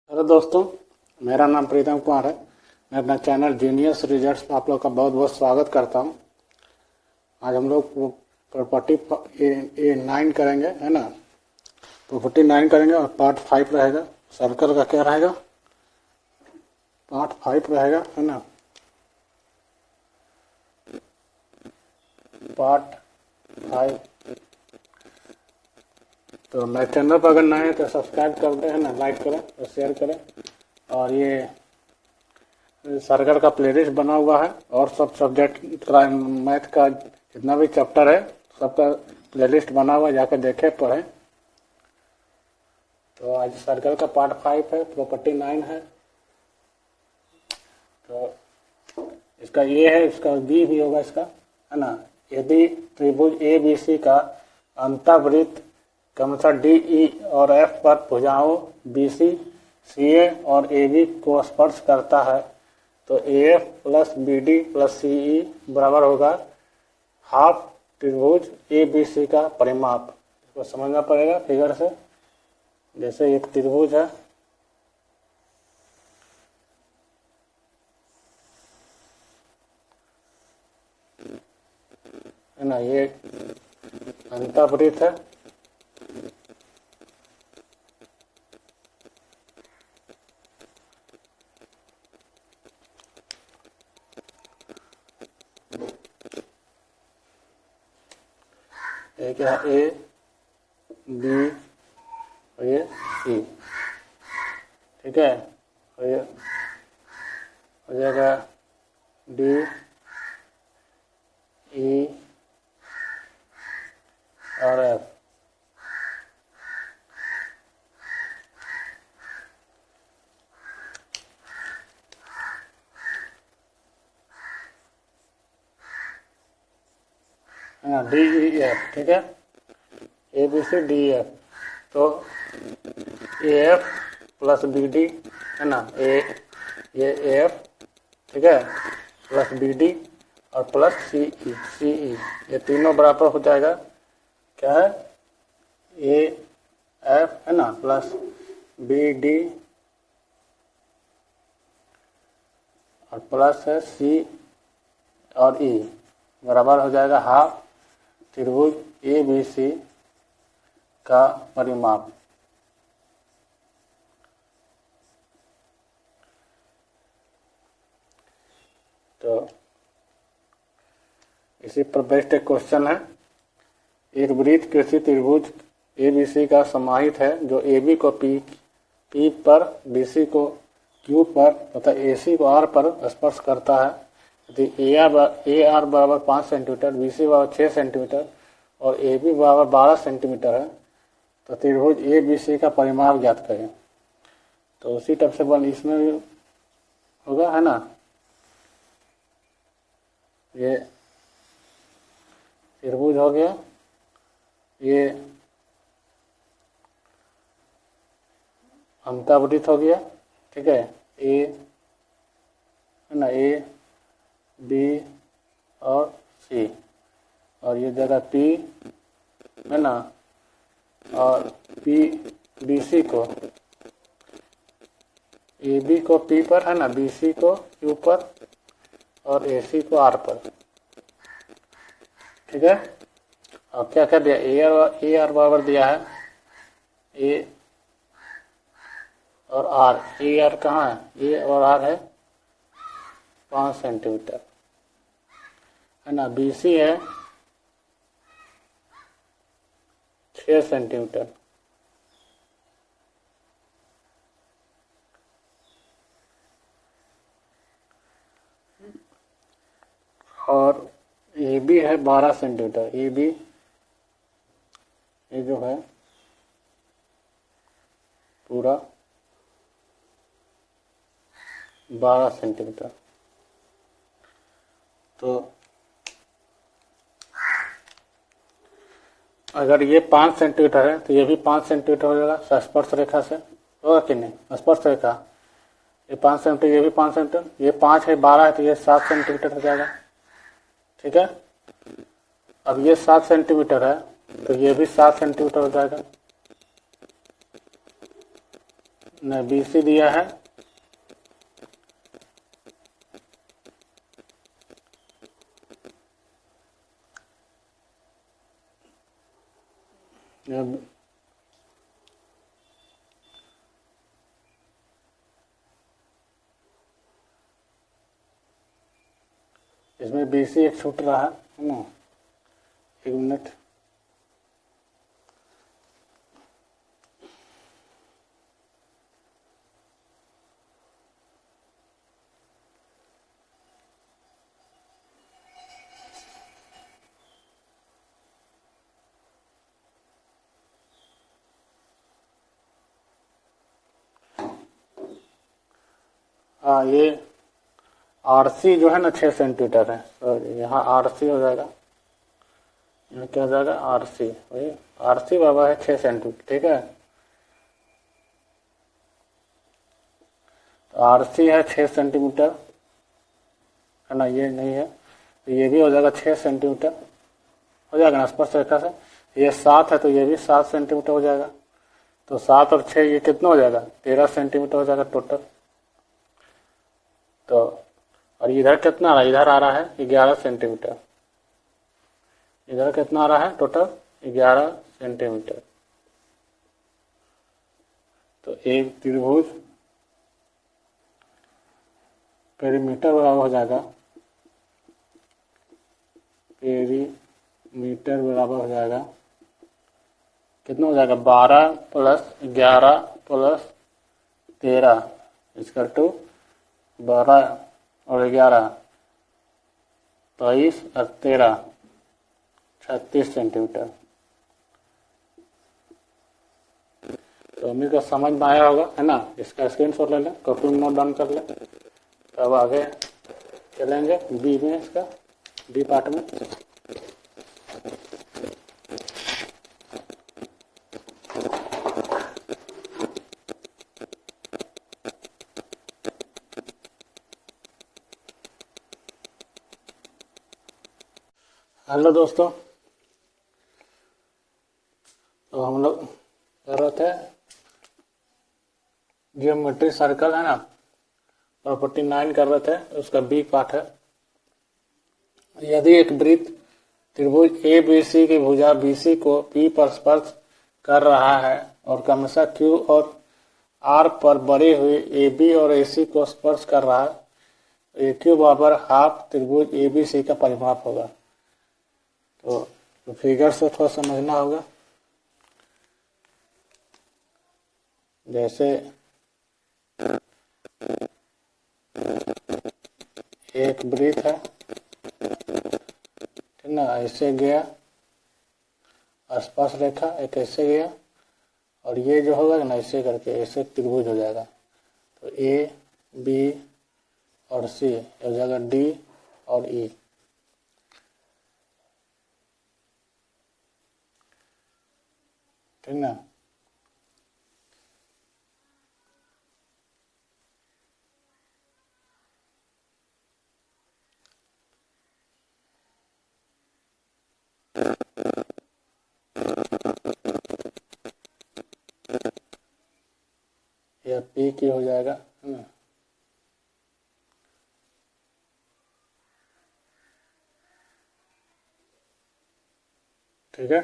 Hello दोस्तों, मेरा नाम प्रीतम कुमार है। मैं अपना चैनल जीनियस रिजल्ट्स पर आप लोग का बहुत बहुत स्वागत करता हूं। आज हम लोग प्रॉपर्टी ए 9 करेंगे, है ना। प्रॉपर्टी 9 करेंगे और पार्ट 5 रहेगा। सर्कल का क्या रहेगा? पार्ट 5 रहेगा, है ना। पार्ट 5। तो मेरे चैनल पर अगर नए हैं तो सब्सक्राइब कर दें, है ना, लाइक करें और शेयर करें। और ये सर्कल का प्लेलिस्ट बना हुआ है और सब सब्जेक्ट का मैथ का जितना भी चैप्टर है सबका प्लेलिस्ट बना हुआ है, जाकर देखें पढ़ें। तो आज सर्कल का पार्ट 5 है, प्रॉपर्टी 9 है। तो इसका ये है, इसका बी भी होगा इसका, है ना। यदि त्रिभुज ए बी सी का अंतःवृत्त क्रमशः डी ई और एफ पर भुजाओं बी सी सी ए और ए बी को स्पर्श करता है तो A F plus B D plus C E बराबर होगा हाफ त्रिभुज ए बी सी का परिमाप। इसको समझना पड़ेगा फिगर से। जैसे एक त्रिभुज है, ना, ये अंतःवृत्त है। एक है ए बी और ये सी, ठीक है। और ये हो जाएगा डी ई और एफ। हाँ, डी ई एफ, ठीक है। A B C D F. तो A F plus B D, है ना, ये एफ, ठीक है, प्लस बी डी और प्लस सी ई, ये तीनों बराबर हो जाएगा क्या है, ए एफ, है ना, प्लस बी डी और प्लस है सी और ई, बराबर हो जाएगा हाफ त्रिभुज ए बी सी का परिमाप। तो इसी पर बेस्ड एक क्वेश्चन है। एक वृत्त किसी त्रिभुज ए बी सी का समाहित है जो ए बी को पी पर, बी सी को क्यू पर तथा ए सी को आर पर स्पर्श करता है। यदि ए आर बराबर 5 सेंटीमीटर, बी सी बराबर 6 सेंटीमीटर और ए बी बराबर 12 सेंटीमीटर है तो त्रिभुज ए बी सी का परिमाप ज्ञात करें। तो उसी टाइप से बन इसमें भी होगा, है ना। ये त्रिभुज हो गया, ये अंतःवृत्त हो गया, ठीक है, ए, है ना, ए बी और सी, और ये जगह पी, है ना, और पी बी सी को, ए बी को पी पर, है ना, बी सी को क्यू पर और ए सी को आर पर, ठीक है। और क्या क्या दिया, ए आर बराबर दिया है ए और आर। ए आर कहाँ है, ए और आर है 5 सेंटीमीटर, है ना। बी सी है 6 सेंटीमीटर और ए बी है 12 सेंटीमीटर। ए बी ये जो है पूरा 12 सेंटीमीटर। तो अगर ये 5 सेंटीमीटर है तो ये भी 5 सेंटीमीटर हो जाएगा स्पर्श रेखा से, होगा कि नहीं, स्पर्श रेखा। ये 5 सेंटीमीटर, ये भी 5 सेंटीमीटर, ये 5 है 12 है तो ये 7 सेंटीमीटर हो जाएगा, ठीक है। अब ये 7 सेंटीमीटर है तो ये भी 7 सेंटीमीटर हो जाएगा, ने बी सी दिया है, इसमें बी सी एक छूट रहा है ना, 1 मिनट। हाँ, ये आरसी जो है ना 6 सेंटीमीटर है, तो यहाँ आरसी हो जाएगा, यहाँ क्या हो जाएगा आरसी, वही आरसी बाबा है 6 सेंटीमीटर, ठीक है। तो आरसी है 6 सेंटीमीटर, है ना, ये नहीं है तो ये भी हो जाएगा 6 सेंटीमीटर, हो जाएगा ना स्पर्श रेखा से। ये 7 है तो ये भी 7 सेंटीमीटर हो जाएगा, तो 7 और 6 ये कितना हो जाएगा 13 सेंटीमीटर हो जाएगा टोटल। तो और इधर कितना आ रहा है, इधर आ रहा है 11 सेंटीमीटर, इधर कितना आ रहा है टोटल 11 सेंटीमीटर। तो एक त्रिभुज पेरीमीटर बराबर हो जाएगा, पेरीमीटर बराबर हो जाएगा कितना हो जाएगा 12 + 11 + 13 इसका टू 12 और 11 23 और 13 36 सेंटीमीटर। तो उम्मीद का समझ में आया होगा, है ना। इसका स्क्रीनशॉट ले लें, कॉपी में नोट डाउन कर लें। तो अब आगे चलेंगे बी में, इसका बी पार्ट में। हेलो दोस्तों, तो हम लोग कर रहे थे जियोमेट्री सर्कल, है ना, प्रॉपर्टी 9 कर रहे थे, उसका बी पार्ट है। यदि एक वृत्त त्रिभुज ए बी सी की भुजा बी सी को पी पर स्पर्श कर रहा है और क्रमशः क्यू और आर पर बड़े हुए ए बी और ए सी को स्पर्श कर रहा है, ए क्यू बराबर हाफ त्रिभुज ए बी सी का परिमाप होगा। तो फिगर से थोड़ा समझना होगा। जैसे एक वृत्त है, ठीक ना, ऐसे गया स्पर्श रेखा, एक ऐसे गया और ये जो होगा ना ऐसे करके ऐसे त्रिभुज हो जाएगा। तो ए बी और सी हो जाएगा डी और ई, ठीक ना। यह पी की हो जाएगा, है ना। ठीक है,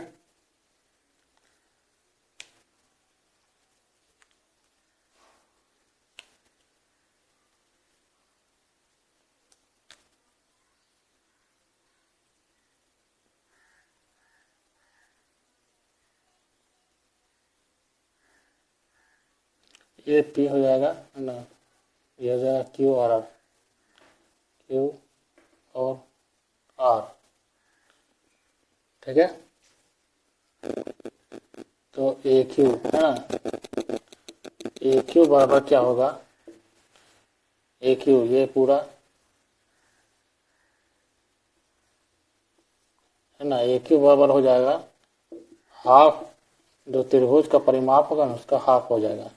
ये पी हो जाएगा, है ना, ये हो जाएगा क्यू और आर, क्यू और आर, ठीक है। तो ए क्यू, है ना, ए क्यू बराबर क्या होगा, ए क्यू ये पूरा, है ना, ए क्यू बराबर हो जाएगा हाफ, जो त्रिभुज का परिमाप होगा ना उसका हाफ हो जाएगा।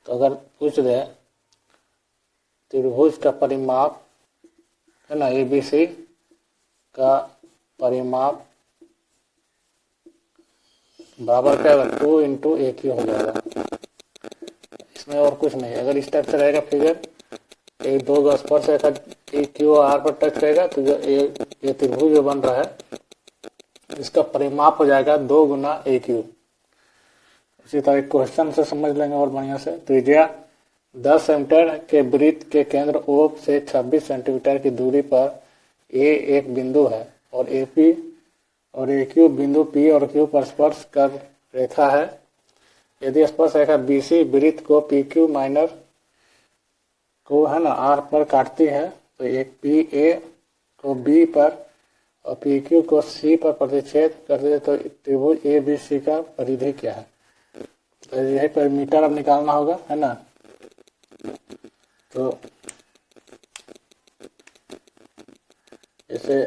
तो अगर पूछ दे त्रिभुज का परिमाप, है ना, एबीसी का परिमाप बराबर क्या होगा 2 इंटू ए क्यू हो जाएगा। इसमें और कुछ नहीं। अगर इस टाइप से रहेगा फिगर, एक दो स्पर्श रेखा ए क्यू आर पर टच करेगा तो जो ये त्रिभुज जो बन रहा है इसका परिमाप हो जाएगा 2 गुना ए क्यू। उसी तरह क्वेश्चन से समझ लेंगे और बढ़िया से। त्रिज्या 10 सेंटीमीटर के वृत्त के केंद्र O से 26 सेंटीमीटर की दूरी पर ए एक बिंदु है और AP और AQ बिंदु P और Q पर स्पर्श कर रेखा है। यदि स्पर्श रेखा BC वृत्त को PQ माइनर को है ना R पर काटती है तो एक PA को B पर और PQ को C पर प्रतिच्छेद करते हैं तो त्रिभुज ABC का परिधि क्या है। तो यही पर मीटर अब निकालना होगा, है ना। तो इसे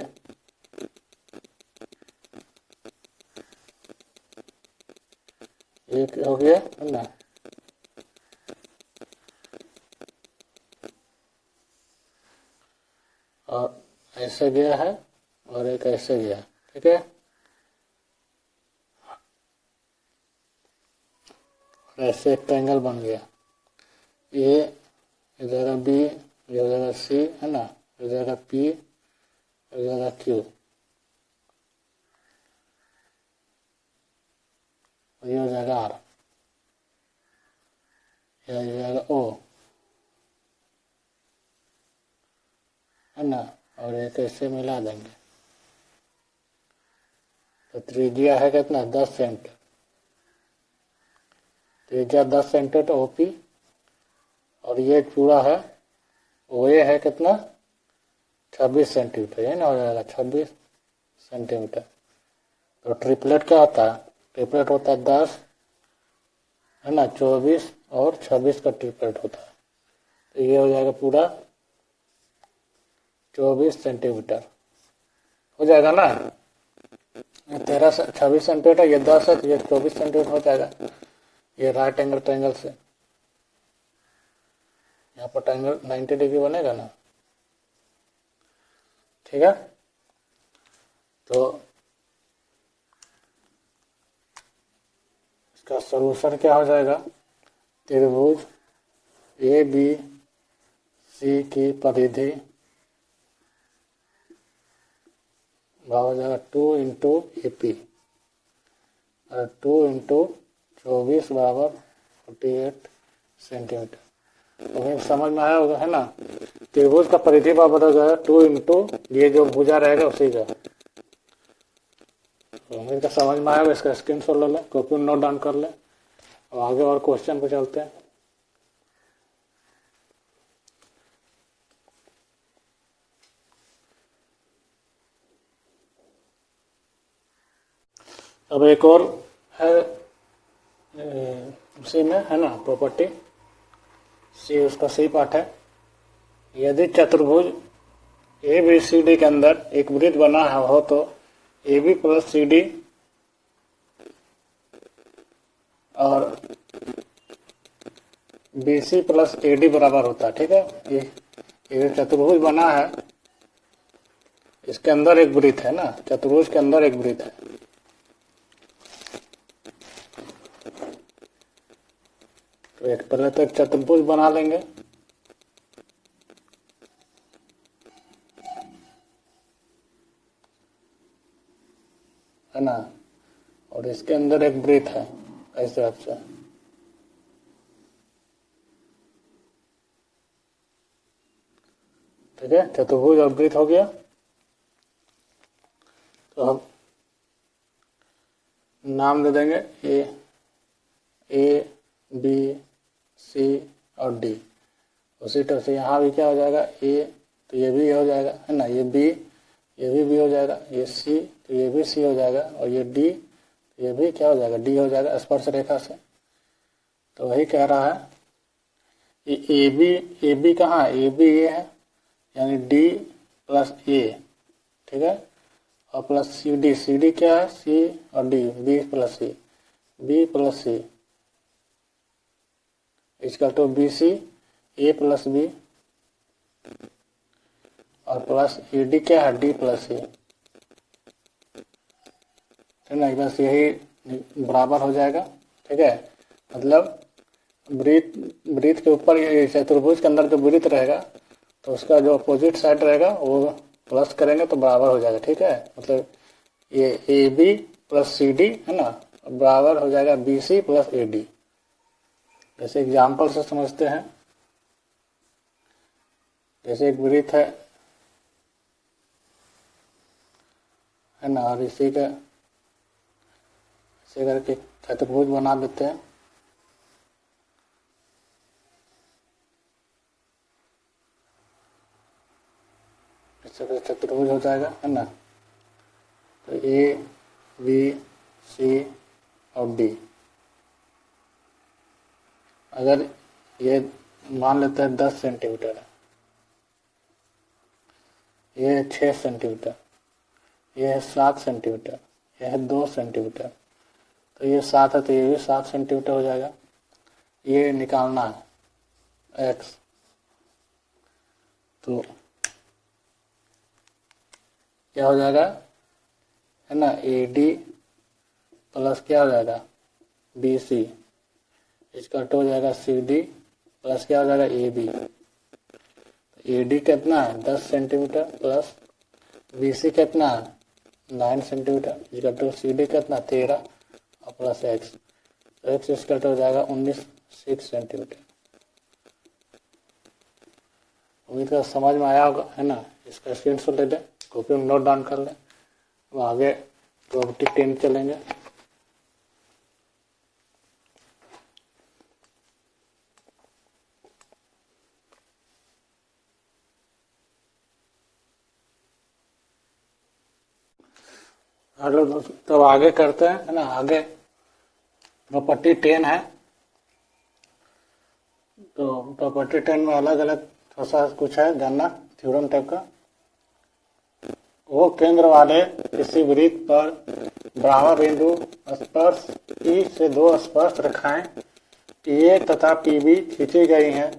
एक हो गया, है ना। और ऐसे गया है और एक ऐसे गया, ठीक है। ऐसे एक ट्रायंगल बन गया। ये हो जाएगा B, ये हो जाएगा C, है ना, हो जाएगा P, हो जाएगा Q, ये हो जाएगा R, ये हो जाएगा O, है ना। और एक ऐसे मिला देंगे तो त्रिज्या है कितना 10 सेंटीमीटर। त्रिज्या 10 सेंटीमीटर OP और ये पूरा है OA है कितना 26 सेंटीमीटर, ये ना हो जाएगा 26 सेंटीमीटर। तो ट्रिपलेट क्या होता है, ट्रिपलेट होता है 10, है ना, 24 और 26 का ट्रिपलेट होता है। तो ये हो जाएगा पूरा 24 सेंटीमीटर हो जाएगा ना। 26 सेंटीमीटर, ये 10 है तो ये 24 सेंटीमीटर हो जाएगा। ये राइट एंगल ट्रायंगल से यहाँ पर ट्रायंगल 90 डिग्री बनेगा ना, ठीक है। तो इसका सॉल्यूशन क्या हो जाएगा, त्रिभुज ABC की परिधि हो जाएगा 2 इंटू AP और 2 इंटू 24 बराबर 48 सेंटीमीटर। तो समझ में आया होगा, है ना। त्रिभुज का परिधि बराबर हो जाएगा 2 इंटू ये जो भुजा रहेगा उसी का। उम्मीद का समझ में आएगा। इसका स्क्रीनशॉट ले लें, कॉपी नोट डाउन कर लें और आगे और क्वेश्चन पे चलते हैं। अब एक और है उसी में, है ना, प्रॉपर्टी सी, उसका सी पार्ट है। यदि चतुर्भुज ABCD के अंदर एक वृत्त बना हो तो AB प्लस CD और BC प्लस AD बराबर होता है, ठीक है। ये चतुर्भुज बना है, इसके अंदर एक वृत्त है ना, चतुर्भुज के अंदर एक वृत्त है। तो एक पहले तो एक चतुर्भुज बना लेंगे, है ना, और इसके अंदर एक वृत्त है इस तरफ से। ठीक है, चतुर्भुज और वृत्त हो गया। तो हम नाम दे देंगे ए बी सी और डी। उसी तरह से यहाँ भी क्या हो जाएगा, ए तो ये भी हो जाएगा, है ना, ये बी, ये भी हो जाएगा, ये सी तो ये भी सी हो जाएगा, और ये डी तो ये भी क्या हो जाएगा, डी हो जाएगा स्पर्श रेखा से। तो वही कह रहा है ये ए बी कहाँ है, ए बी ये है, यानी डी प्लस ए, ठीक है, और प्लस सी डी क्या है, सी और डी, बी प्लस सी, बी प्लस सी इसका तो बी सी, ए प्लस बी और प्लस ए डी क्या है, डी प्लस सी, है ना। बस यही बराबर हो जाएगा। ठीक है, मतलब वृत्त के ऊपर ये चतुर्भुज के अंदर जो वृत्त रहेगा तो उसका जो अपोजिट साइड रहेगा वो प्लस करेंगे तो बराबर हो जाएगा। ठीक है, मतलब ये A B plus C D है ना, बराबर हो जाएगा B C plus A D. जैसे एग्जाम्पल से समझते हैं, जैसे एक वृत्त है ना, और इसी का इसे करके चतुर्भुज बना देते हैं। इससे चतुर्भुज हो जाएगा है ना। तो ए बी सी और डी, अगर ये मान लेते हैं 10 सेंटीमीटर है, ये है 6 सेंटीमीटर, ये है 7 सेंटीमीटर, यह है 2 सेंटीमीटर, तो ये 7 है तो ये भी 7 सेंटीमीटर हो जाएगा। ये निकालना है एक्स, तो क्या हो जाएगा है ना, ए डी प्लस क्या हो जाएगा बी सी, इसका हो जाएगा सी डी प्लस क्या हो जाएगा ए बी। ए डी कितना है 10 सेंटीमीटर प्लस बी सी कितना है 9 सेंटीमीटर, इसका टू सी डी कितना 13 और प्लस एक्स, तो एक्स इसका हो जाएगा 6 सेंटीमीटर। उम्मीद का समझ में आया होगा है ना। इसका स्क्रीनशॉट ले लें, कॉपी में नोट डाउन कर लें। अब आगे प्रॉपर्टी 10 चलेंगे। हेलो दोस्तों, तो आगे करते हैं है ना। आगे प्रॉपर्टी 10 है, तो प्रॉपर्टी 10 में अलग अलग थोड़ा सा कुछ है जानना, थ्योरम टाइप का। वो केंद्र वाले किसी वृत्त पर बराबर बिंदु स्पर्श ई से 2 स्पर्श रेखाएं ए तथा पी बी खींची गई हैं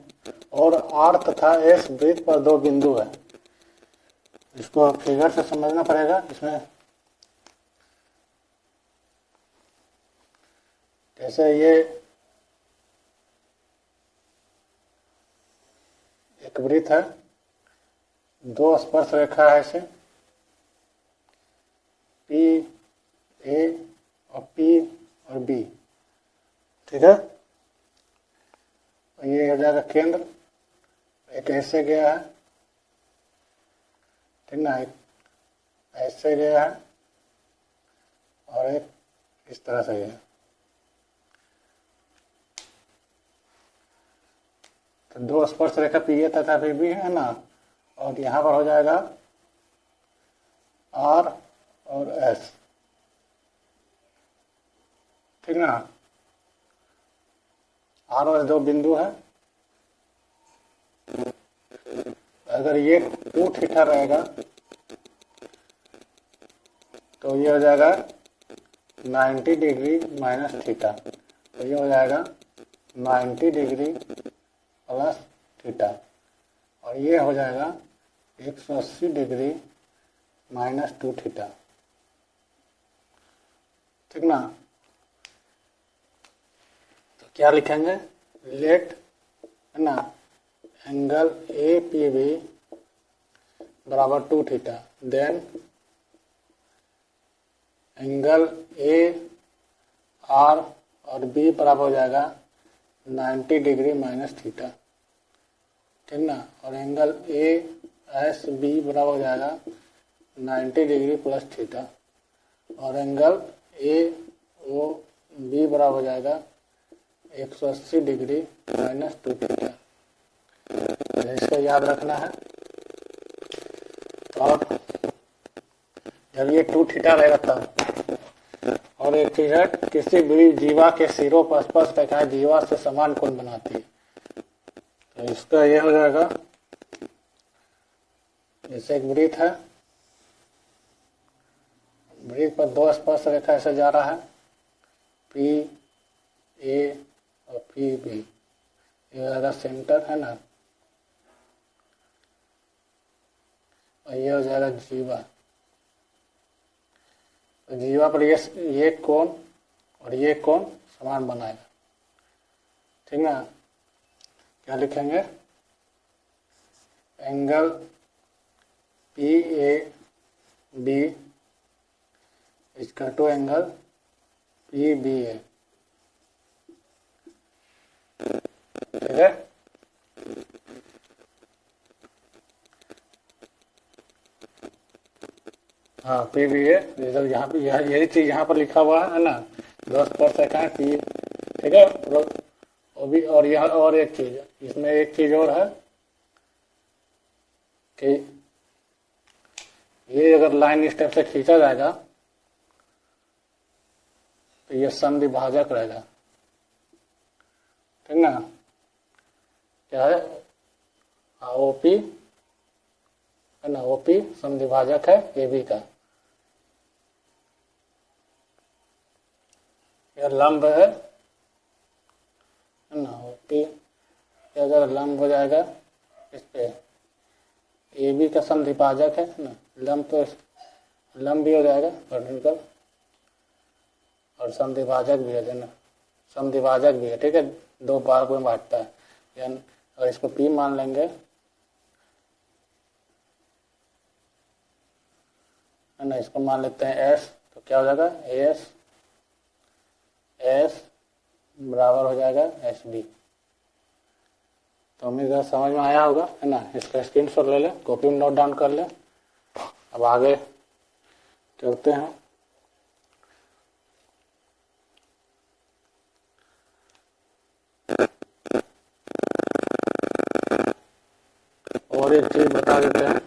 और आर तथा एस वृत्त पर 2 बिंदु है। इसको फिगर से समझना पड़ेगा। इसमें जैसे ये एक वृत्त है, 2 स्पर्श रेखा है इसे पी ए और पी और बी। ठीक है, ये हो जाएगा केंद्र, एक ऐसे गया है, ठीक ना, एक ऐसे गया है और एक इस तरह से गया। तो 2 स्पर्श रेखा पी ए तथा पी बी है ना, और यहाँ पर हो जाएगा आर और एस। ठीक ना, आर और एस 2 बिंदु है। अगर ये 2 थीटा रहेगा तो ये हो जाएगा 90 डिग्री माइनस थीटा, तो ये हो जाएगा 90 डिग्री प्लस थीटा, और ये हो जाएगा 180 डिग्री माइनस 2 थीटा। ठीक ना, तो क्या लिखेंगे, लेट है ना एंगल ए पी बी बराबर 2 theta, then angle A R और बी बराबर हो जाएगा 90 डिग्री माइनस थीटा। ठीक ना, और एंगल ए एस बी बराबर हो जाएगा 90 डिग्री प्लस थीटा, और एंगल ए ओ बी बराबर हो जाएगा 180 डिग्री माइनस 2 थीटा। इसको याद रखना है। और जब ये 2 थीटा रहेगा तब, और एक चीज है, किसी भी जीवा के सिरों पर स्पर्श रेखाएं जीवा से समान कोण बनाती है, तो इसका ये हो जाएगा, जैसे एक वृत्त है, वृत्त पर 2 स्पर्श रेखा ऐसे जा रहा है, पी ए और पी बी, ये हो जाएगा सेंटर है ना, और ये हो जाएगा जीवा। तो जीवा पर ये कोण और ये कोण समान बनाएगा। ठीक ना, क्या लिखेंगे, angle P A B equal to angle P B A. ठीक है, हाँ पी बी ए रिजल्ट यहाँ पे यही चीज यहाँ पर लिखा हुआ है ना, 10/सेकंड पी। ठीक है, और भी, और यह और एक चीज, इसमें एक चीज और है कि ये अगर लाइन स्टेप से खींचा जाएगा तो ये समद्विभाजक रहेगा। ठीक ना, क्या है, ओपी है ना, ओपी समद्विभाजक है एबी का। यह लंब है ना, ओपी अगर लंब हो जाएगा इस पे, एबी का समद्विभाजक है ना, लंब तो लंब भी हो जाएगा वर्टिकल, और समद्विभाजक भी है ना, समद्विभाजक भी है। ठीक है, दो भाग में बांटता है, यानी अगर इसको पी मान लेंगे है ना, इसको मान लेते हैं एस, तो क्या हो जाएगा, एस एस बराबर हो जाएगा एस बी। तो उम्मीद है समझ में आया होगा है ना, इसका स्क्रीनशॉट ले लें, कॉपी में नोट डाउन कर लें। अब आगे चलते हैं। और एक चीज बता देते हैं,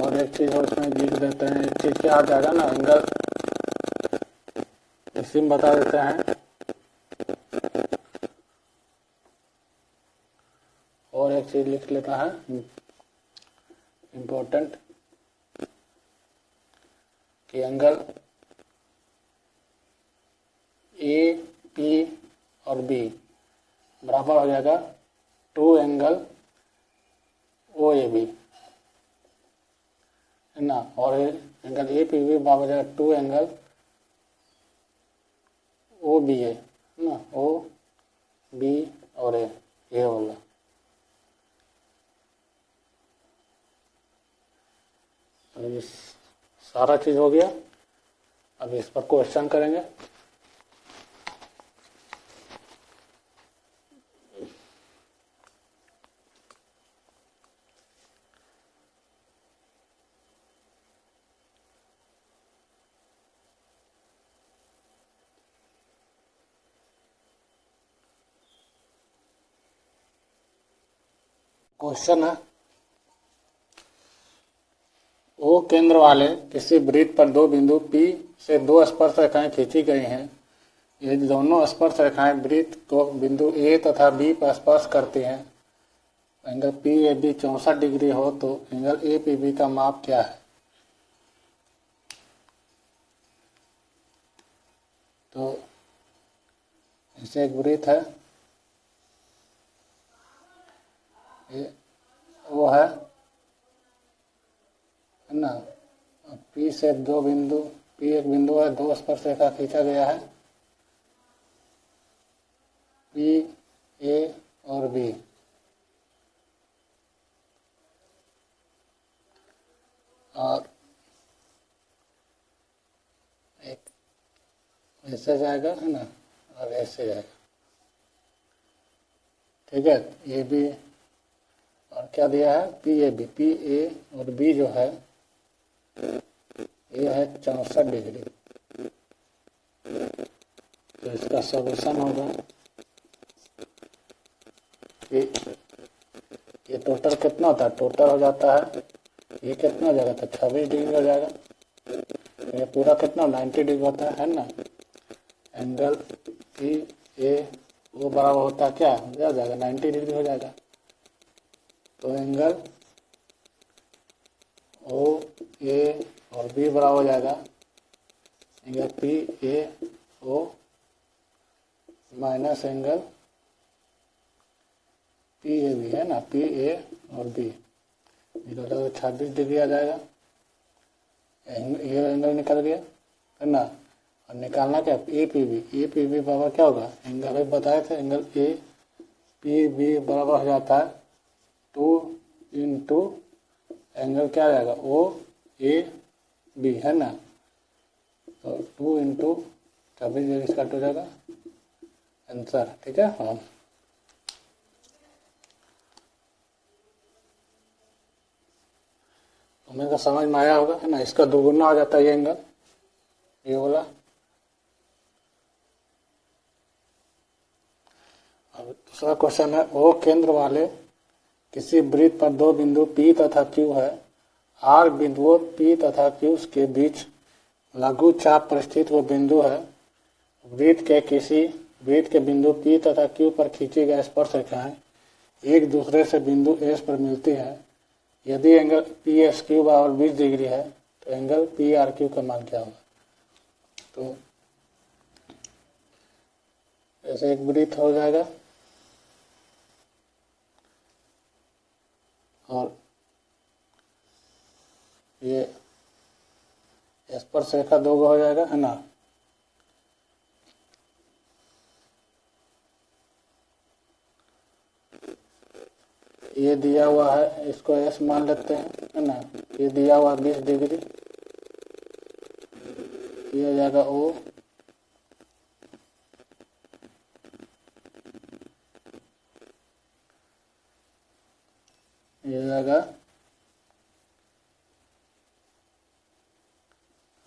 और एक चीज और इसमें लिख देते हैं, एक चीज क्या आ जाएगा ना, एंगल इसी में बता देते हैं। और एक चीज लिख लेता है इम्पोर्टेंट, कि एंगल ए पी और बी बराबर हो जाएगा 2 एंगल ओ ए बी है ना, और एंगल ए पी बी बराबर हो जाएगा 2 एंगल ओ बी ए ना, ओ बी और ए वाला। अब इस सारा चीज हो गया, अब इस पर क्वेश्चन करेंगे। क्वेश्चन है, ओ केंद्र वाले किसी वृत्त पर दो बिंदु P से दो स्पर्श रेखाएं खींची गई हैं। ये दोनों स्पर्श रेखाएं वृत्त को बिंदु A तथा B पर स्पर्श करती हैं। Angle P A B 64 degree हो तो एंगल ए पी बी का माप क्या है। तो इसे एक वृत्त है, ये वो है ना, पी से दो बिंदु, पी एक बिंदु है, दो स्पर्श रेखा खींचा गया है, पी ए और बी, और एक ऐसे जाएगा है ना, और ऐसे जाएगा। ठीक है, ये भी, और क्या दिया है, P A B, P A और बी जो है ये है 64 डिग्री। तो इसका सॉल्यूशन होगा कि ये टोटल कितना होता है, टोटल हो जाता है, ये कितना हो जाएगा, तो 26 डिग्री हो जाएगा। ये पूरा कितना 90 डिग्री होता है ना। एंगल पी ए वो बराबर होता है क्या, हो जाएगा 90 डिग्री हो जाएगा। तो एंगल ओ ए और बी बराबर हो जाएगा angle P A O minus angle P A B है ना, पी ए और बी। जीरो लगा 26 डिग्री आ जाएगा। ये एंगल निकल गया है ना। और निकालना क्या, A P B. A P B बराबर क्या होगा, एंगल अभी बताए थे, एंगल ए पी बी बराबर हो जाता है 2 इंटू एंगल क्या आ जाएगा, ओ ए बी है ना। तो 2 इंटू 26 डिग्री कट हो जाएगा आंसर। ठीक है। हाँ, हमें तो समझ में आया होगा है ना। इसका दोगुना हो जाता है ये एंगल, ये वाला। अब दूसरा क्वेश्चन है, ओ केंद्र वाले किसी वृत्त पर दो बिंदु P तथा Q है। R बिंदुओं P तथा Q के बीच लघु चाप पर स्थित वो बिंदु है। वृत्त के बिंदु P तथा Q पर खींची गई स्पर्श रेखाएं एक दूसरे से बिंदु S पर मिलती है। यदि एंगल पी एस क्यू बराबर 20 डिग्री है तो एंगल पी आर क्यू का मान क्या होगा। तो ऐसे एक वृत्त हो जाएगा और ये स्पर्श रेखा दो हो जाएगा है ना। ये दिया हुआ है, इसको एस मान लेते हैं है ना। ये दिया हुआ 20 डिग्री, ये हो जाएगा ओ, ये हो जाएगा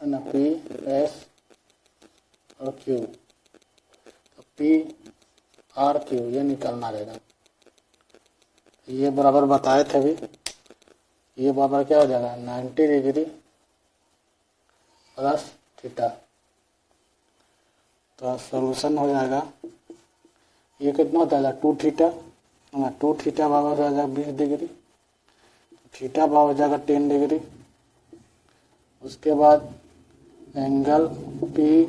है ना पी एस और क्यू। तो पी आर क्यू ये निकालना रहेगा। ये बराबर बताए थे अभी, ये बराबर क्या हो जाएगा 90 डिग्री प्लस थीटा। तो सॉल्यूशन हो जाएगा, ये कितना होता है 2 थीटा है ना। 2 थीटा बराबर हो जाएगा 20 डिग्री, थीटा बराबर हो जाएगा 10 डिग्री। उसके बाद एंगल पी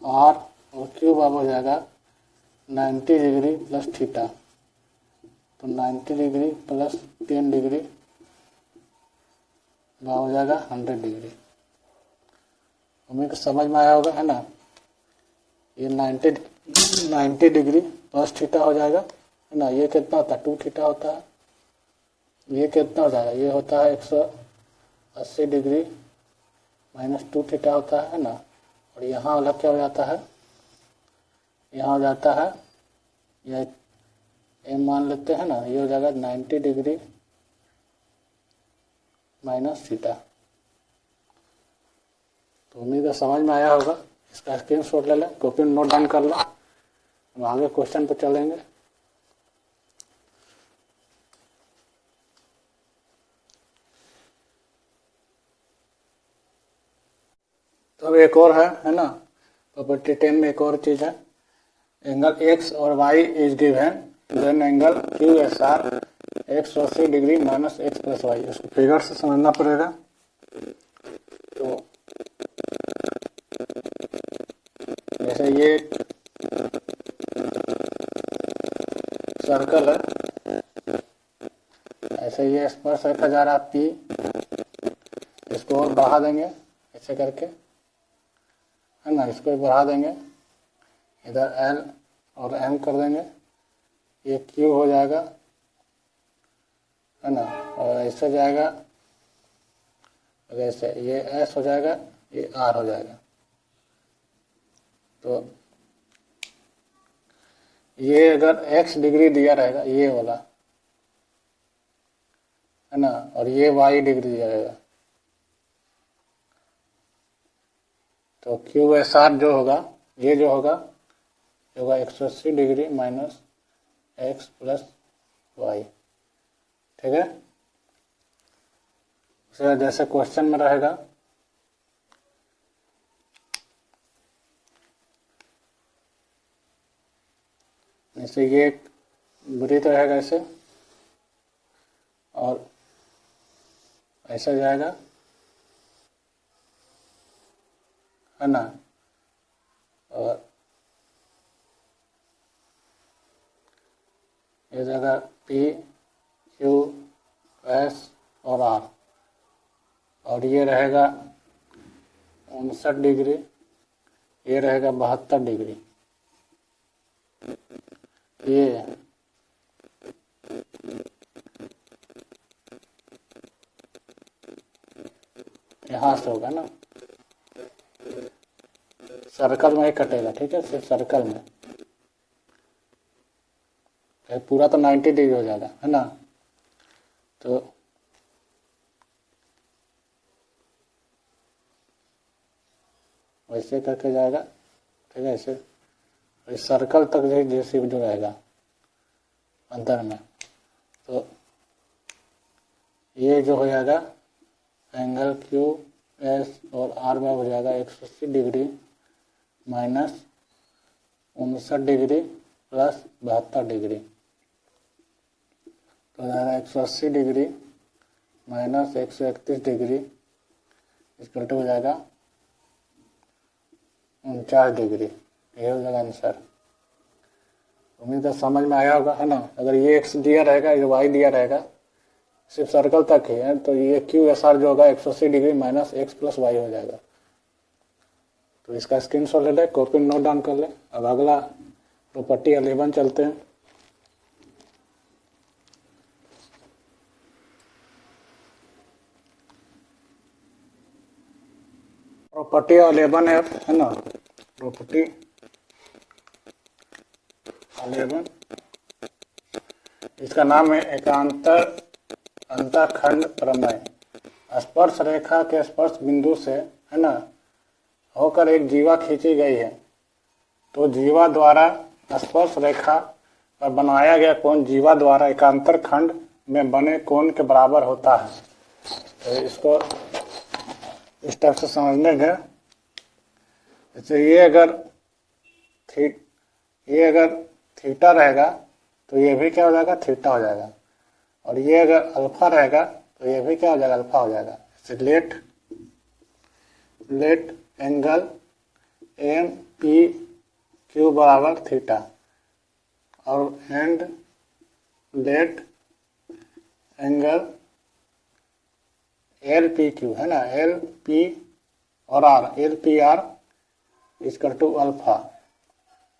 आर और क्यू बराबर हो जाएगा 90 डिग्री प्लस थीटा। तो 90 डिग्री प्लस 10 डिग्री बराबर हो जाएगा 100 डिग्री। हमें समझ में आया होगा है ना। ये 90 डिग्री प्लस थीटा हो जाएगा है ना। ये कितना होता है 2 थीटा होता है। ये कितना हो जाएगा, ये होता है 180 डिग्री माइनस 2 थीटा होता है ना। और यहाँ वाला क्या हो जाता है, यहाँ हो जाता है, यह एम मान लेते हैं ना। ये हो जाएगा 90 डिग्री माइनस थीटा। तो उम्मीद है समझ में आया होगा। इसका स्क्रीनशॉट ले लें, कॉपी नोट डाउन कर लें। हम आगे क्वेश्चन पर चलेंगे। तो अब एक और है ना, प्रॉपर्टी 10 में एक और चीज है, एंगल एक्स और Y is given then angle Q S R 180 degree minus X plus Y. इसको फिगर से समझना पड़ेगा। तो जैसे ये सर्कल है, ऐसे ये स्पर्श रेखा जा रहा पी, इसको और बढ़ा देंगे ऐसे करके है ना। इसको बढ़ा देंगे, इधर एल और एम कर देंगे, ये क्यू हो जाएगा है ना। और ऐसे जाएगा, ऐसे ये एस हो जाएगा, ये आर हो जाएगा। तो ये अगर x डिग्री दिया रहेगा ये वाला है ना, और ये y डिग्री दिया रहेगा, तो क्यू एस आर जो होगा, ये जो होगा 180 degree minus X plus Y. ठीक है। जैसे क्वेश्चन में रहेगा, जैसे ये एक वृत्त रहेगा ऐसे और ऐसा जाएगा है ना। और ये जगह पी क्यू एस और R, और ये रहेगा 59 डिग्री, ये रहेगा 72 डिग्री। ये यहाँ से होगा ना, सर्कल में ही कटेगा, ठीक है, सिर्फ सर्कल में। पूरा तो 90 डिग्री हो जाएगा, है ना। तो वैसे करके जाएगा, ठीक है, ऐसे इस सर्कल तक जैसे जो रहेगा अंदर में। तो ये जो हो जाएगा एंगल क्यू एस और आर में हो जाएगा 180 degree minus 59 degree plus 72 degree. तो हो जाएगा 180 degree minus 131 degree equal to हो जाएगा 49 डिग्री। ये हो जाएगा आंसर। उम्मीद है समझ में आया होगा, है ना। अगर ये एक्स दिया रहेगा, ये वाई दिया रहेगा, सिर्फ सर्कल तक ही है, तो ये क्यू एस आर जो होगा 180 degree minus X plus Y हो जाएगा। तो इसका स्क्रीनशॉट ले ले, कॉपी नोट डाउन कर ले। अब अगला प्रॉपर्टी 11 चलते हैं। प्रॉपर्टी 11 है ना, प्रॉपर्टी 11, इसका नाम है एकांतर अंतःखंड प्रमेय। स्पर्श रेखा के स्पर्श बिंदु से, है ना, होकर एक जीवा खींची गई है, तो जीवा द्वारा स्पर्श रेखा पर बनाया गया कोण जीवा द्वारा एकांतर खंड में बने कोण के बराबर होता है। तो इसको इस टाइप से समझने के, जैसे ये अगर थीटा रहेगा तो ये भी क्या हो जाएगा, थीटा हो जाएगा, और ये अगर अल्फा रहेगा तो ये भी क्या हो जाएगा, अल्फा हो जाएगा। जैसे let angle M P Q बराबर थीटा, और and let angle L P Q, है ना, एल पी और R, L P R equal to alpha.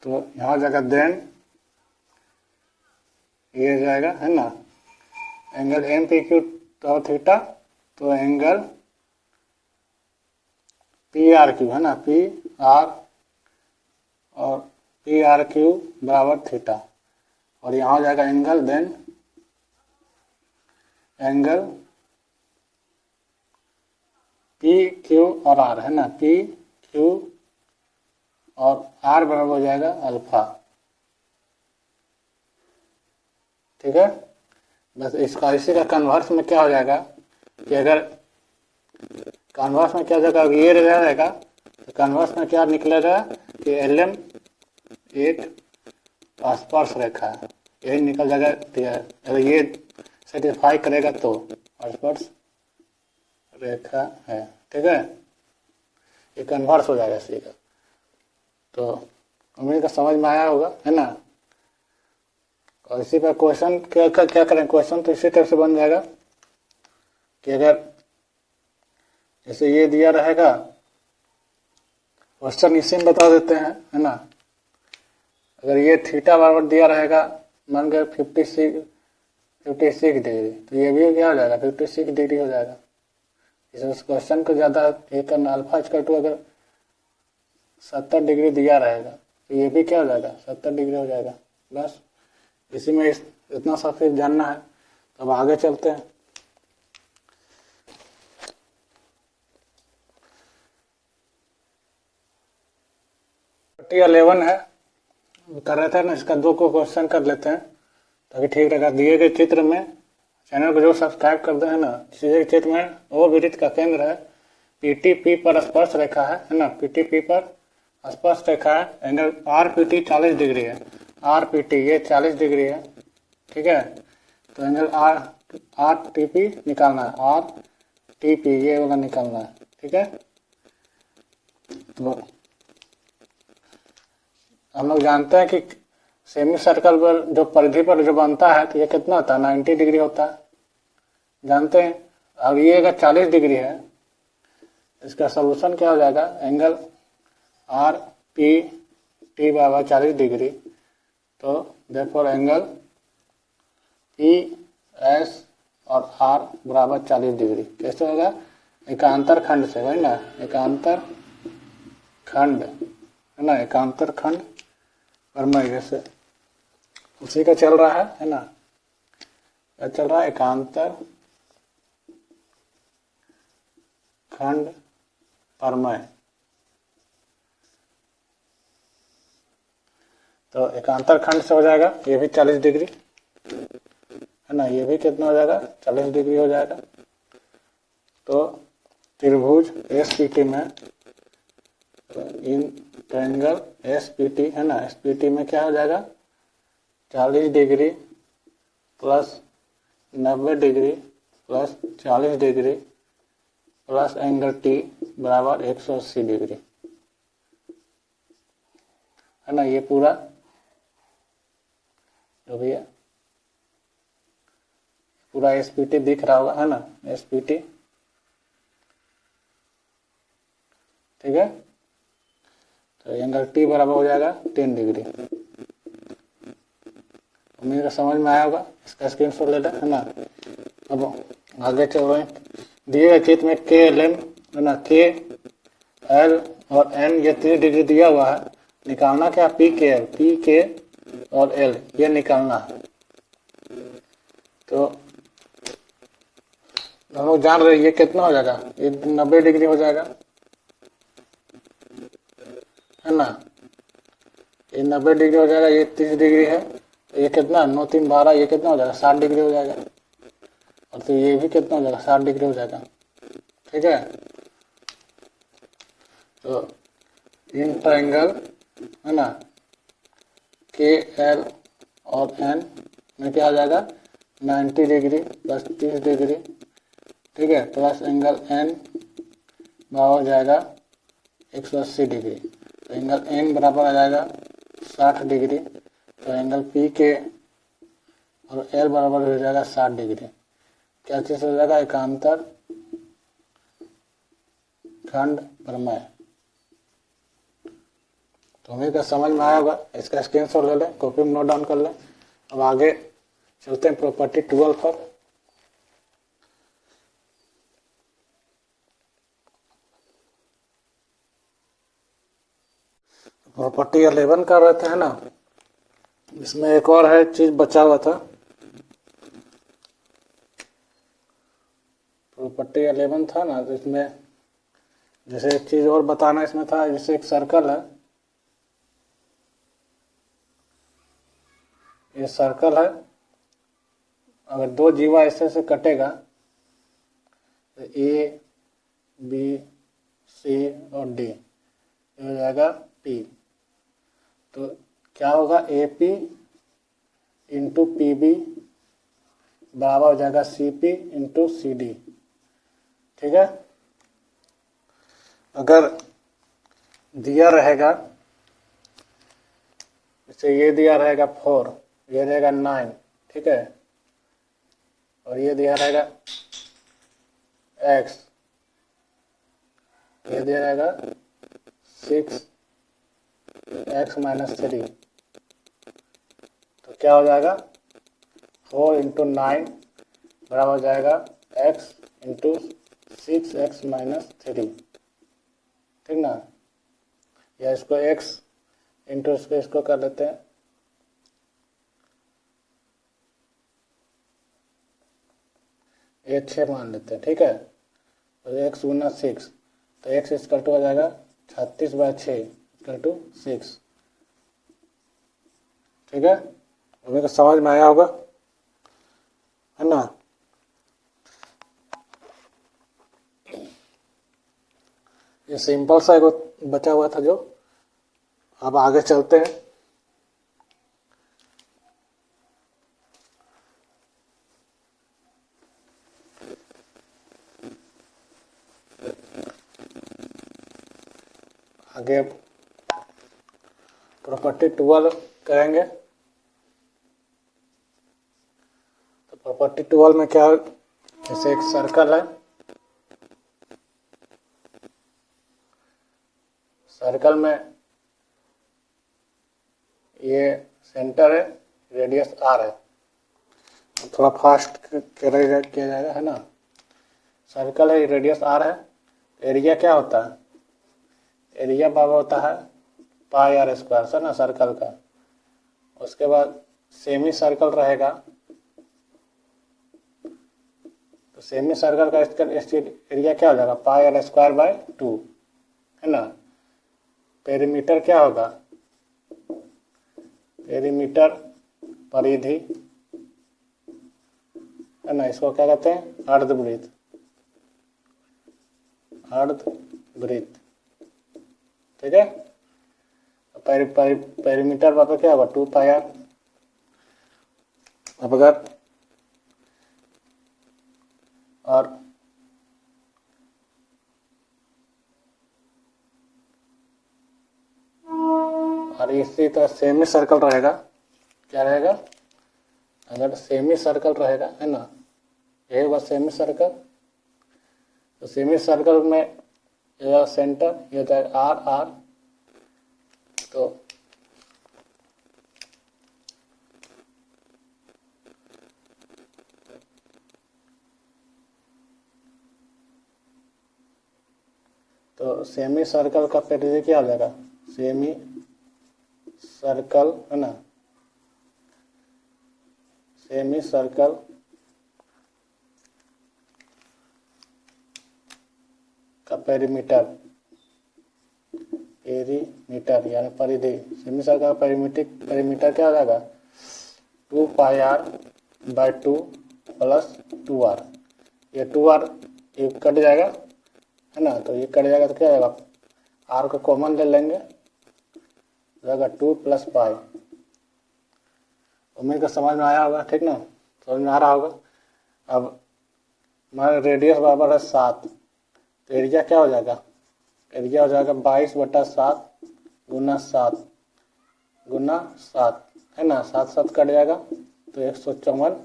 तो यहाँ जाएगा देन ये जाएगा, है ना, एंगल एम पी क्यू तो थीटा, तो एंगल पी आर क्यू, है ना, पी आर और पी आर क्यू बराबर थीटा, और यहाँ हो जाएगा angle then angle P Q और आर, है ना, पी क्यू और आर बराबर हो जाएगा अल्फा। ठीक है, बस इसका इसी का कन्वर्स में क्या हो जाएगा कि अगर कन्वर्स में क्या हो जाएगा, ये रहेगा तो कन्वर्स में क्या निकलेगा कि एल एम एक स्पर्श रेखा है, यही निकल जाएगा। अगर ये सेटिस्फाई करेगा तो स्पर्श रेखा है, ठीक है, ये कन्वर्स हो जाएगा इसी का। तो उम्मीद का समझ में आया होगा, है ना। और इसी पर क्वेश्चन क्या करें, क्वेश्चन तो इसी तरह से बन जाएगा कि अगर जैसे ये दिया रहेगा, क्वेश्चन इसी में बता देते हैं, है ना। अगर ये थीटा बराबर दिया रहेगा, मान गए 56 डिग्री, तो ये भी क्या हो जाएगा, 56 डिग्री हो जाएगा। इस क्वेश्चन को ज़्यादा ये करना, अल्फा इक्वल टू अगर 70 डिग्री दिया रहेगा तो ये भी क्या हो जाएगा, 70 डिग्री हो जाएगा। बस इसी में इतना सा फिर जानना है। तो अब आगे चलते हैं। प्रॉपर्टी 11 है, कर रहे थे ना, इसका 2 को क्वेश्चन कर लेते हैं ताकि ठीक रहेगा। दिए गए चित्र में चैनल को जो सब्सक्राइब कर दे, है ना, दिए गए चित्र में वो वृत्त का केंद्र है, पीटीपी पर स्पर्श रेखा है ना, पीटीपी पर स्पर्श रेखा है, angle R P T 40 degree है, आर पी टी ये 40 डिग्री है, ठीक है। तो एंगल आर टी पी निकालना है, आर टी पी ये वाला निकालना है, ठीक है। तो हम लोग जानते हैं कि सेमी सर्कल पर जो परिधि पर जो बनता है तो ये कितना होता है, 90 डिग्री होता है, जानते हैं। अब ये अगर 40 डिग्री है, इसका सोल्यूशन क्या हो जाएगा, एंगल आर पी टी बराबर 40 डिग्री, तो देयरफॉर एंगल पी एस और आर बराबर 40 डिग्री। कैसे होगा, एकांतर खंड से, है ना, एकांतर खंड, है ना, एकांतर खंड परमय, जैसे उसी का चल रहा है ना, क्या चल रहा है, एकांतर खंड परमय। तो एकांतर खंड से हो जाएगा, ये भी 40 डिग्री, है ना, ये भी कितना हो जाएगा, 40 डिग्री हो जाएगा। तो त्रिभुज एसपीटी में, इन ट्रायंगल एसपीटी, है ना, एसपीटी में क्या हो जाएगा, 40 degree plus 90 degree plus 40 degree plus angle T बराबर 180 डिग्री, है ना। ये पूरा जो भी है पूरा एसपीटी दिख रहा होगा, है ना, एसपीटी, ठीक है। तो एंगल टी बराबर हो जाएगा 10 डिग्री। उम्मीद का समझ में आया होगा, इसका स्क्रीनशॉट ले लें, है ना। अब आगे चल रहे हैं, दिए गए चित्र में के एल एम, है ना, के एल और एन, ये 30 डिग्री दिया हुआ है, निकालना क्या, पी के एल, पी के और एल, ये निकालना है। तो हम लोग जान रहे हैं ये कितना हो जाएगा, ये 90 डिग्री हो जाएगा, है ना, ये 90 डिग्री हो जाएगा, ये 30 डिग्री है, तो ये कितना, 9 3 12, ये कितना हो जाएगा, 60 डिग्री हो जाएगा। और तो ये भी कितना हो जाएगा, 60 डिग्री हो जाएगा, ठीक है। तो इन ट्रायंगल, है ना, के एल और एन में क्या हो जाएगा, 90 डिग्री प्लस 30 डिग्री, ठीक है, प्लस एंगल एन बराबर हो जाएगा 180 डिग्री। तो एंगल एन बराबर आ जाएगा 60 डिग्री, तो एंगल पी के और एल बराबर हो जाएगा 60 डिग्री। क्या चीज हो जाएगा, एकांतर खंड प्रमेय। तो हमें का समझ में आया होगा, इसका स्क्रीनशॉट ले लें, कॉपी में नोट डाउन कर लें। अब आगे चलते हैं प्रॉपर्टी 12 पर। प्रॉपर्टी 11 कर रहे थे, है ना, इसमें एक और है चीज बचा हुआ था, प्रॉपर्टी 11 था ना, तो इसमें जैसे एक चीज और बताना इसमें था, जैसे एक सर्कल है, ये सर्कल है, अगर दो जीवा ऐसे से कटेगा तो ए बी सी और डी, ये हो जाएगा पी। तो क्या होगा, A P into P B बराबर हो जाएगा C P into C D, ठीक है। अगर दिया रहेगा, जैसे ये दिया रहेगा 4, ये रहेगा 9, ठीक है, और ये दिया रहेगा x, ये दिया रहेगा 6x माइनस 3, तो क्या हो जाएगा, 4 इंटू 9 बराबर हो जाएगा x इंटू 6x माइनस 3, ठीक ना। या इसको x इंटू इसको कर लेते हैं, ये 6 मान लेते हैं, ठीक है। तो x गुना 6, तो x इसकल टू हो जाएगा 36/6 इक्वल टू 6, ठीक है। हमें तो समझ में आया होगा, है ना। ये सिंपल सा एक बचा हुआ था जो, अब आगे चलते हैं। आगे प्रॉपर्टी 12 करेंगे। तो प्रॉपर्टी 12 में क्या जैसे एक सर्कल है, सर्कल में ये सेंटर है, रेडियस आर है। थोड़ा फास्ट किया जाएगा, है ना। सर्कल है, रेडियस आर है, एरिया क्या होता है, एरिया बाबा होता है पाई आर स्क्वायर से ना सर्कल का। उसके बाद सेमी सर्कल रहेगा, तो सेमी सर्कल का इसका एरिया क्या हो जाएगा, पाई आर स्क्वायर बाय 2, है ना। पेरीमीटर क्या होगा, पेरीमीटर परिधि, है ना, इसको क्या कहते हैं, अर्धवृत्त, अर्धवृत्त, ठीक है। पेरीमीटर पर क्या होगा 2 पाई आर। अब अगर और इसी तरह सेमी सर्कल रहेगा, क्या रहेगा, अगर सेमी सर्कल रहेगा, है ना, ये होगा सेमी सर्कल। तो सेमी सर्कल में ये सेंटर, ये होता है आर आर, तो सेमी सर्कल का परिधि क्या हो जाएगा, सेमी सर्कल, है ना, सेमी सर्कल का पेरीमीटर, पेरीमीटर यानी परिधि, सेमी सर्कल का पेरीमीटर क्या हो जाएगा 2 पाई आर बाय 2 प्लस 2r। ये 2r ये कट जाएगा, है ना, तो ये कट जाएगा तो क्या आएगा, आर को कॉमन ले लेंगे, जाएगा 2 प्लस पाई। उम्मीद का समझ में आया होगा, ठीक ना, समझ में आ रहा होगा। अब हमारा रेडियस बराबर है 7, तो एरिया क्या हो जाएगा, एरिया हो जाएगा 22/7 गुना 7 गुना 7, है ना, 7 7 कट जाएगा तो 154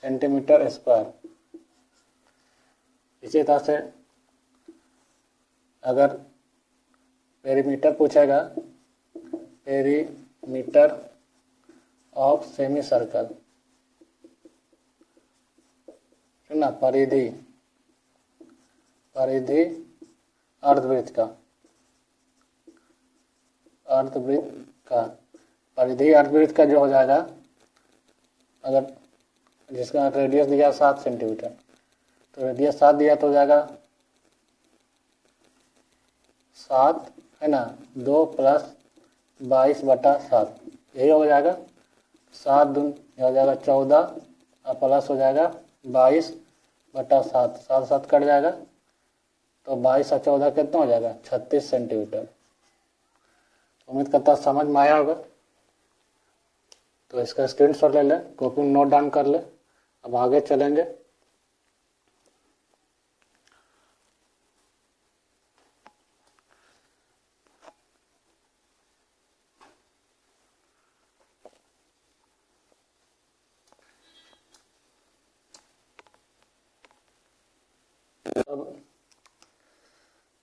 सेंटीमीटर स्क्वायर। इसी तरह से अगर पेरीमीटर पूछेगा, पेरीमीटर ऑफ सेमी सर्कल, है ना, परिधि, परिधि अर्धवृत्त का, अर्धवृत्त का परिधि अर्धवृत्त का जो हो जाएगा, अगर जिसका रेडियस दिया 7 सेंटीमीटर, तो रेडियस 7 दिया तो हो जाएगा 7, है ना, 2 प्लस 22/7, यही हो जाएगा 7 दून हो जाएगा 14 और प्लस हो जाएगा 22/7, 7 7 कट जाएगा तो 22 और 14 कितना हो जाएगा 36 सेंटीमीटर। उम्मीद करता समझ में आया होगा। तो इसका स्क्रीनशॉट ले लें, कॉपी में नोट डाउन कर ले। अब आगे चलेंगे।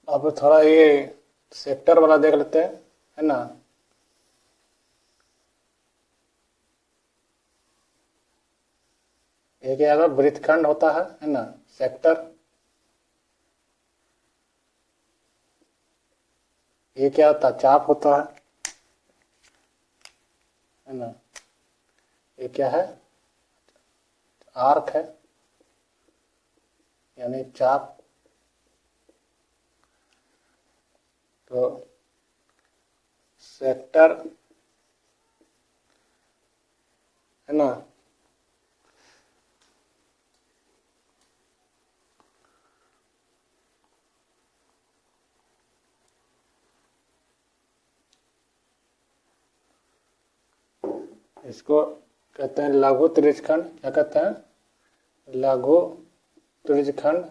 अब थोड़ा ये सेक्टर वाला देख लेते हैं, है ना। ये क्या है, वृत्तखंड होता है ना, सेक्टर। ये क्या होता है, चाप होता है ना। ये क्या है, आर्क है यानी चाप। तो सेक्टर, है ना, इसको कहते हैं लघु त्रिज्यखंड। क्या कहते हैं, लघु त्रिज्यखंड,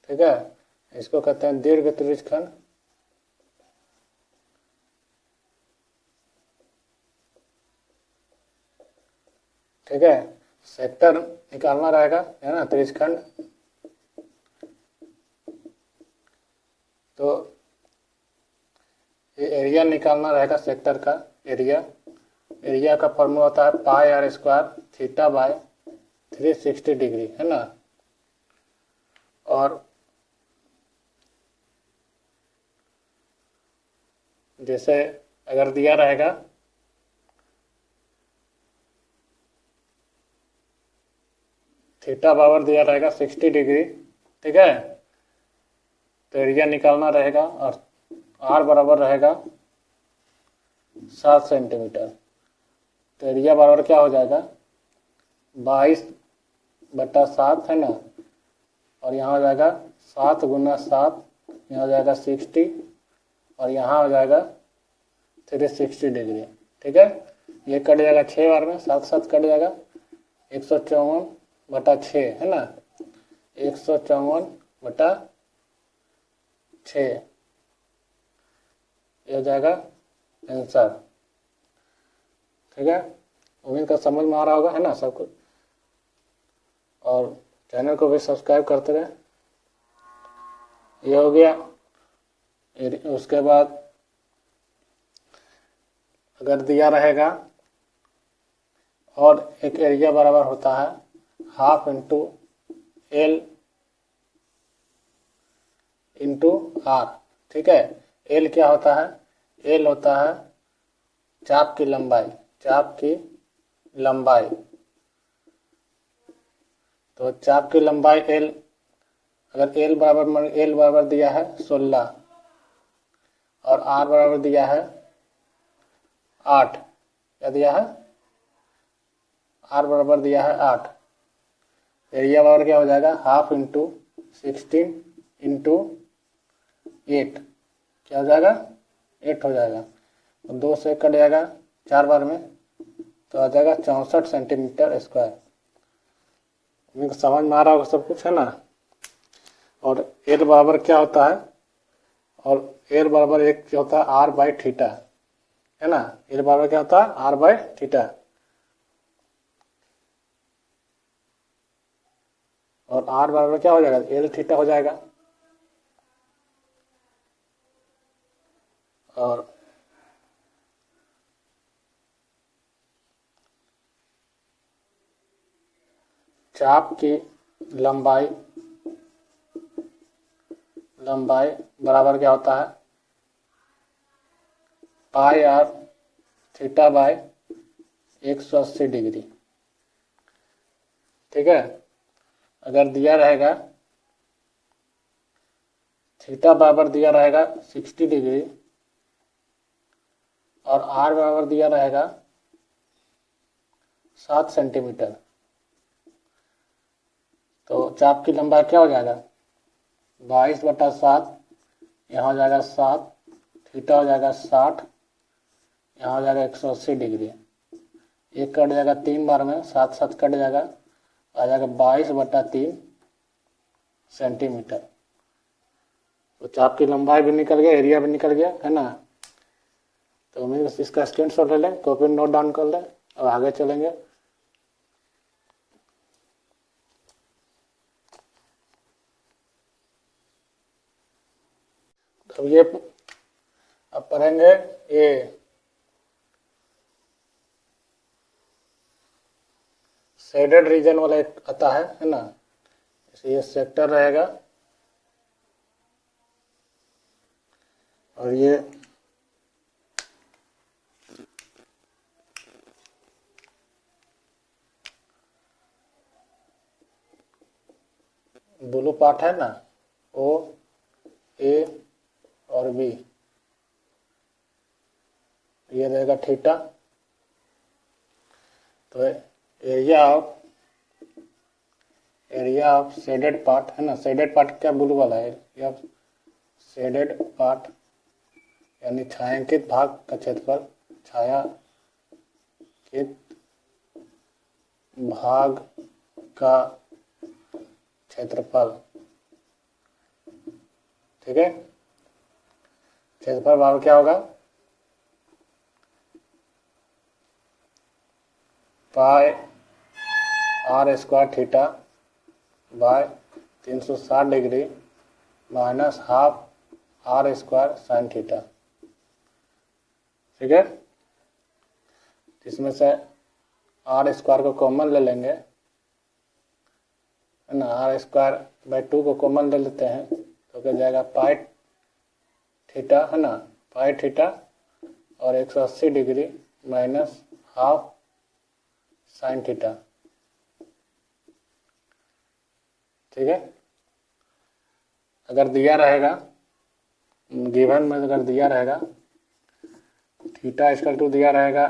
ठीक है। इसको कहते हैं दीर्घ त्रिज्यखंड। ठीक है। सेक्टर निकालना रहेगा, है ना, त्रिज्यखंड। तो ये एरिया निकालना रहेगा सेक्टर का एरिया। एरिया का फॉर्मूला होता है pi R square theta by 360 degree, है ना। और जैसे अगर दिया रहेगा थीटा बराबर दिया रहेगा 60 डिग्री, ठीक है, तो एरिया निकालना रहेगा और आर बराबर रहेगा 7 सेंटीमीटर। तो एरिया बराबर क्या हो जाएगा 22/7, है ना, और यहाँ हो जाएगा 7 × 7, यहाँ हो जाएगा 60 और यहाँ हो जाएगा 360 डिग्री, ठीक है। ये कट जाएगा 6 बार में, 7 7 कट जाएगा, 154/6, है ना, 154/6 ये हो जाएगा आंसर, ठीक है। उम्मीद का समझ में आ रहा होगा, है ना, सब कुछ। और चैनल को भी सब्सक्राइब करते रहे। ये हो गया। उसके बाद अगर दिया रहेगा और एक एरिया बराबर होता है half into L into R, ठीक है। एल क्या होता है, एल होता है चाप की लंबाई, चाप की लंबाई। तो चाप की लंबाई एल, अगर एल बराबर दिया है 16 और आर बराबर दिया है 8, क्या दिया है, आर बराबर दिया है 8, एरिया बराबर क्या हो जाएगा हाफ इंटू 16 इंटू 8, क्या हो जाएगा 8 हो जाएगा। तो 2 से कट जाएगा 4 बार में, तो आ जाएगा 64 सेंटीमीटर स्क्वायर। मुझे समझ में आ रहा होगा सब कुछ, है ना। और एल बराबर क्या होता है, और एल बराबर एक क्या होता है r/थीटा, है ना। एल बराबर क्या होता है r/थीटा, और r बराबर क्या हो जाएगा एल थीटा हो जाएगा। और चाप की लंबाई बराबर क्या होता है pi are theta by 180 degree, ठीक है। अगर दिया रहेगा थीटा बराबर दिया रहेगा 60 डिग्री और आर बराबर दिया रहेगा 7 सेंटीमीटर, तो चाप की लंबाई क्या हो जाएगा 22/7, यहाँ हो जाएगा 7, थीटा हो जाएगा 60, यहाँ हो जाएगा 180 डिग्री। एक कट जाएगा 3 बार में, 7 7 कट जाएगा, आ जाएगा 22/3 सेंटीमीटर। तो चाप की लंबाई भी निकल गया, एरिया भी निकल गया, है ना। तो उम्मीद इसका स्क्रीनशॉट ले लें, कॉपी नोट डाउन कर लें और आगे चलेंगे। तो ये अब पढ़ेंगे ये शेडेड रीजन वाला एक आता है ना। ये सेक्टर रहेगा और ये ब्लू पार्ट है ना, ओ ए और बी, ये रहेगा थीटा। तो एरिया ऑफ शेडेड पार्ट है ना, शेडेड पार्ट क्या ब्लू वाला है, एरिया ऑफ शेडेड पार्ट यानी छायांकित भाग का क्षेत्रफल, छायांकित भाग का क्षेत्रफल, ठीक है। क्षेत्रफल बराबर क्या होगा pi R square theta by 360 degree minus half R square sine theta. ठीक है, इसमें से आर स्क्वायर को कॉमन ले लेंगे, है ना। आर स्क्वायर बाई 2 को कॉमन ले लेते हैं तो क्या जाएगा पाई थीटा, है ना, पाई थीटा और 180 degree minus half sine theta. ठीक है, अगर दिया रहेगा गिवन में, अगर दिया रहेगा थीटा इसका टू दिया रहेगा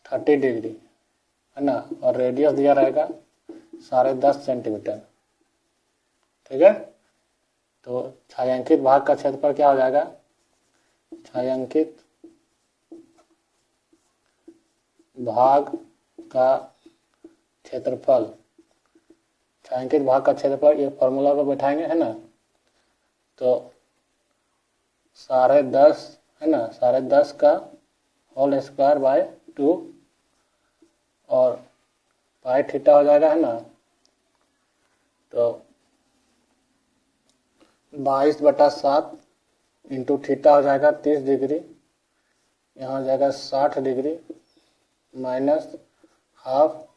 30 डिग्री, है ना, और रेडियस दिया रहेगा 10.5 सेंटीमीटर। ठीक है, तो छायांकित भाग का क्षेत्रफल क्या हो जाएगा, छायांकित भाग का क्षेत्रफल, छायांकित भाग का क्षेत्रफल ये फॉर्मूला को बैठाएंगे, है ना, तो 10.5, है ना, 10.5 का होल स्क्वायर बाय 2 और पाई थीटा हो जाएगा, है ना, तो 22/7 इंटू थीटा हो जाएगा 30 डिग्री, यहाँ हो जाएगा 60 डिग्री माइनस हाफ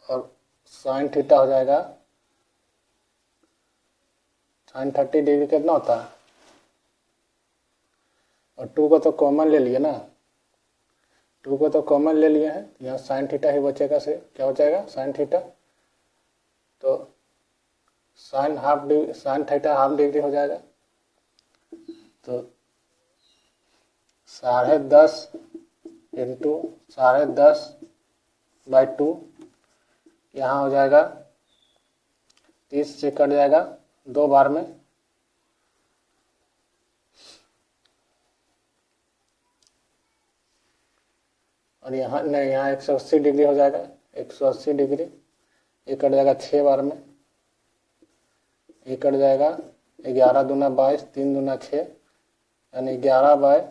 और साइन थीटा हो जाएगा साइन 30 डिग्री कितना होता है, और 2 को तो कॉमन ले लिए ना, 2 को तो कॉमन ले लिए हैं, यहाँ साइन थीटा ही बचेगा, से क्या हो जाएगा साइन थीटा, तो साइन थीटा हाफ डिग्री हो जाएगा, तो 10.5 इंटू 10.5/2 यहाँ हो जाएगा 30 से कट जाएगा 2 बार में, और यहाँ नहीं, यहाँ 180 डिग्री हो जाएगा, 180 डिग्री, ये कट जाएगा 6 बार में, ये कट जाएगा 11 दूना 22, 3 दूना 6, यानी 11 बाय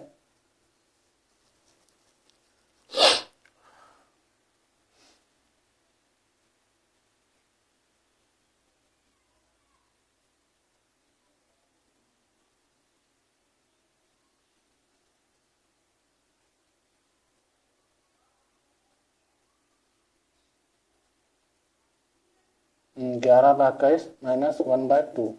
11/21 माइनस 1/2।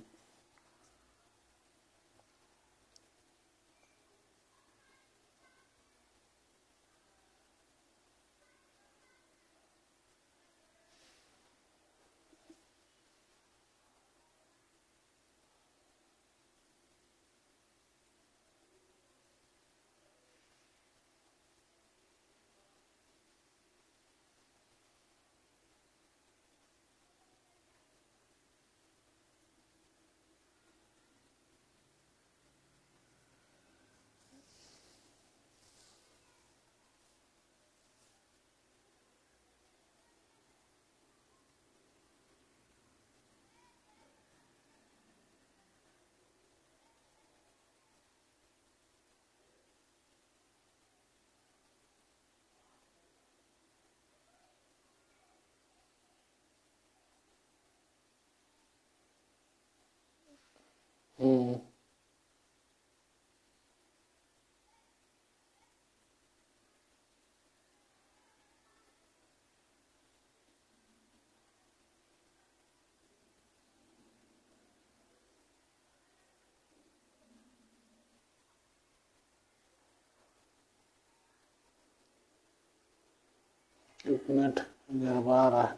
एक मिनट, आ रहा है।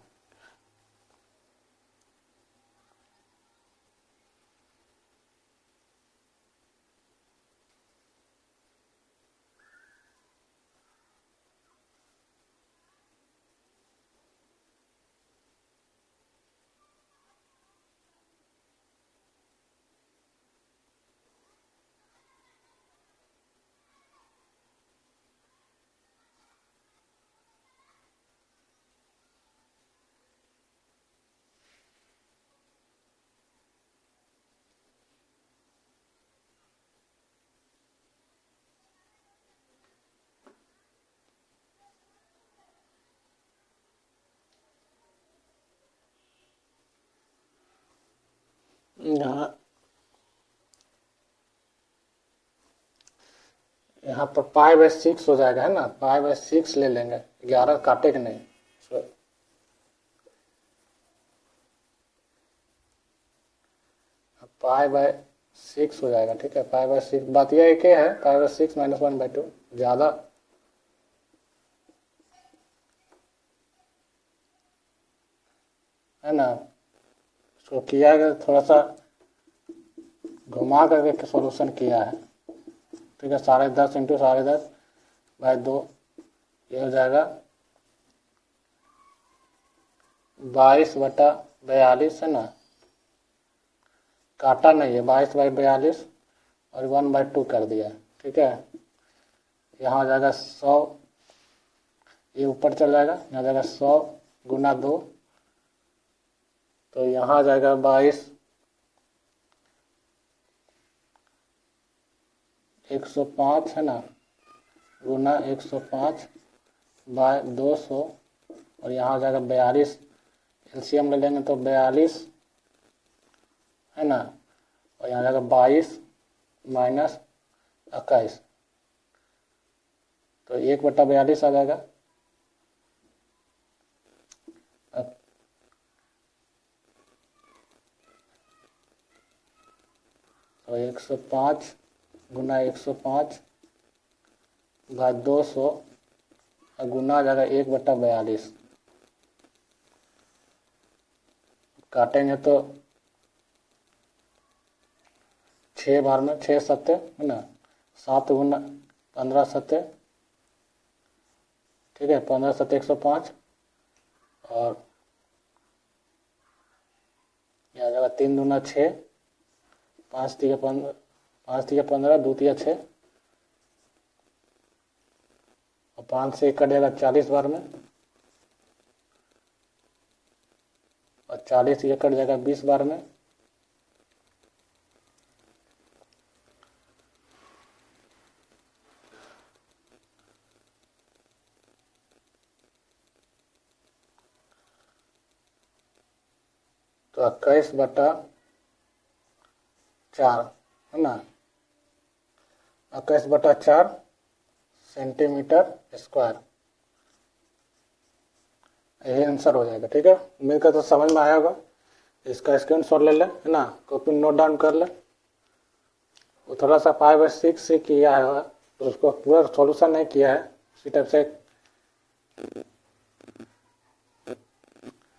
यहाँ पर π/6 हो जाएगा, है ना। π/6 ले लेंगे, 11 काटेंगे नहीं। π/6 हो जाएगा, ठीक है। π/6 बात यह एक है, π/6 - 1/2 ज़्यादा है ना। इसको किया है, थोड़ा सा घुमा करके सॉल्यूशन किया है, ठीक है। 10.5 × 10.5/2 ये हो जाएगा 22/42, है ना। काटा नहीं है, 22/42 और 1/2 कर दिया, ठीक है। यहाँ हो जाएगा 100, ये ऊपर चल जाएगा, यहाँ जाएगा 100 × 2, तो यहाँ आ जाएगा 22 105, है ना, गुना 105/200, और यहाँ आ जाएगा 42, एलसीएम ले लेंगे तो 42, है ना, और यहाँ जाएगा 22 - 21, तो 1/42 आ जाएगा। तो 105 × 105/200 और गुना आ जाएगा 1/42। काटेंगे तो 6 बार में 6 सत्ते, है ना, 7 × 15 सत्ते, ठीक है। 15 सत्ते 105, और यहाँ जाएगा 3 दूना 6, 5 × 15, 2 × 6, और 5 से 1 कट जाएगा 40 बार में, और 40 से 1 कट जाएगा 20 बार में, तो 21/4, है ना, 21/4 सेंटीमीटर स्क्वायर, यही आंसर हो जाएगा, ठीक है। उम्मीद करता तो समझ में आया होगा। इसका स्क्रीनशॉट ले लें, है ना, कॉपी नोट डाउन कर लें। वो थोड़ा सा 5/6 से किया है, तो उसको पूरा सॉल्यूशन नहीं किया है, इसी टाइप से।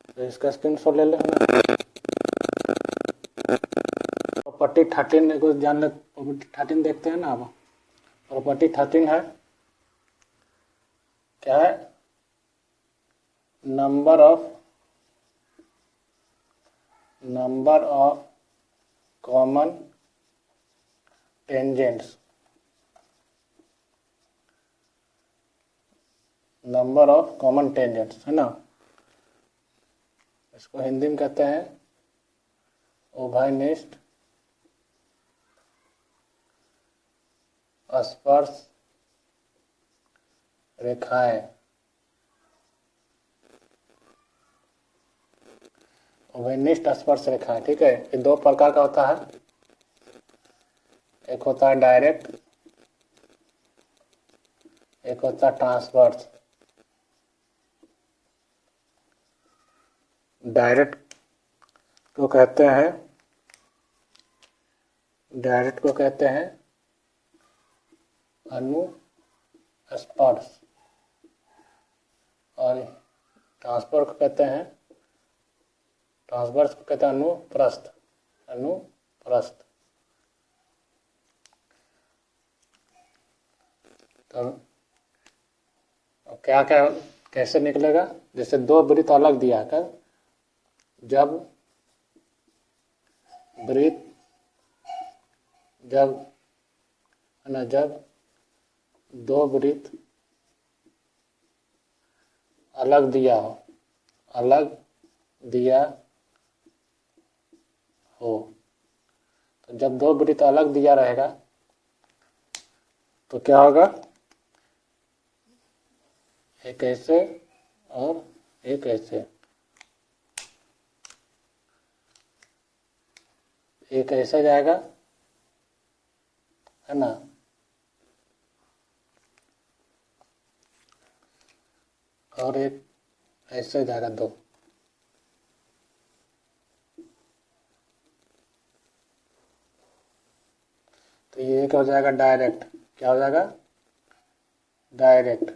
तो इसका स्क्रीनशॉट ले लें, है ना। प्रॉपर्टी 13 को जान ले, प्रॉपर्टी 13 देखते हैं ना अब। प्रॉपर्टी 13 है, क्या है, number of common tangents, number of common tangents, है ना। इसको हिंदी में कहते हैं उभयनिष्ठ स्पर्श रेखाएं। उभयनिष्ठ स्पर्श रेखाएं, ठीक है। ये 2 प्रकार का होता है, एक होता है डायरेक्ट, एक होता है ट्रांसवर्स। डायरेक्ट को कहते हैं अनुस्पर्श, और ट्रांसवर्स को कहते हैं अनुप्रस्थ। तो क्या क्या कैसे निकलेगा, जैसे 2 वृत्त अलग दिया कर, जब है ना, जब 2 वृत्त अलग दिया हो, तो जब 2 वृत्त अलग दिया रहेगा तो क्या होगा, एक ऐसे और एक ऐसे, एक ऐसे जाएगा, है ना, और एक ऐसे जाएगा 2। तो ये एक हो जाएगा डायरेक्ट, क्या हो जाएगा, डायरेक्ट,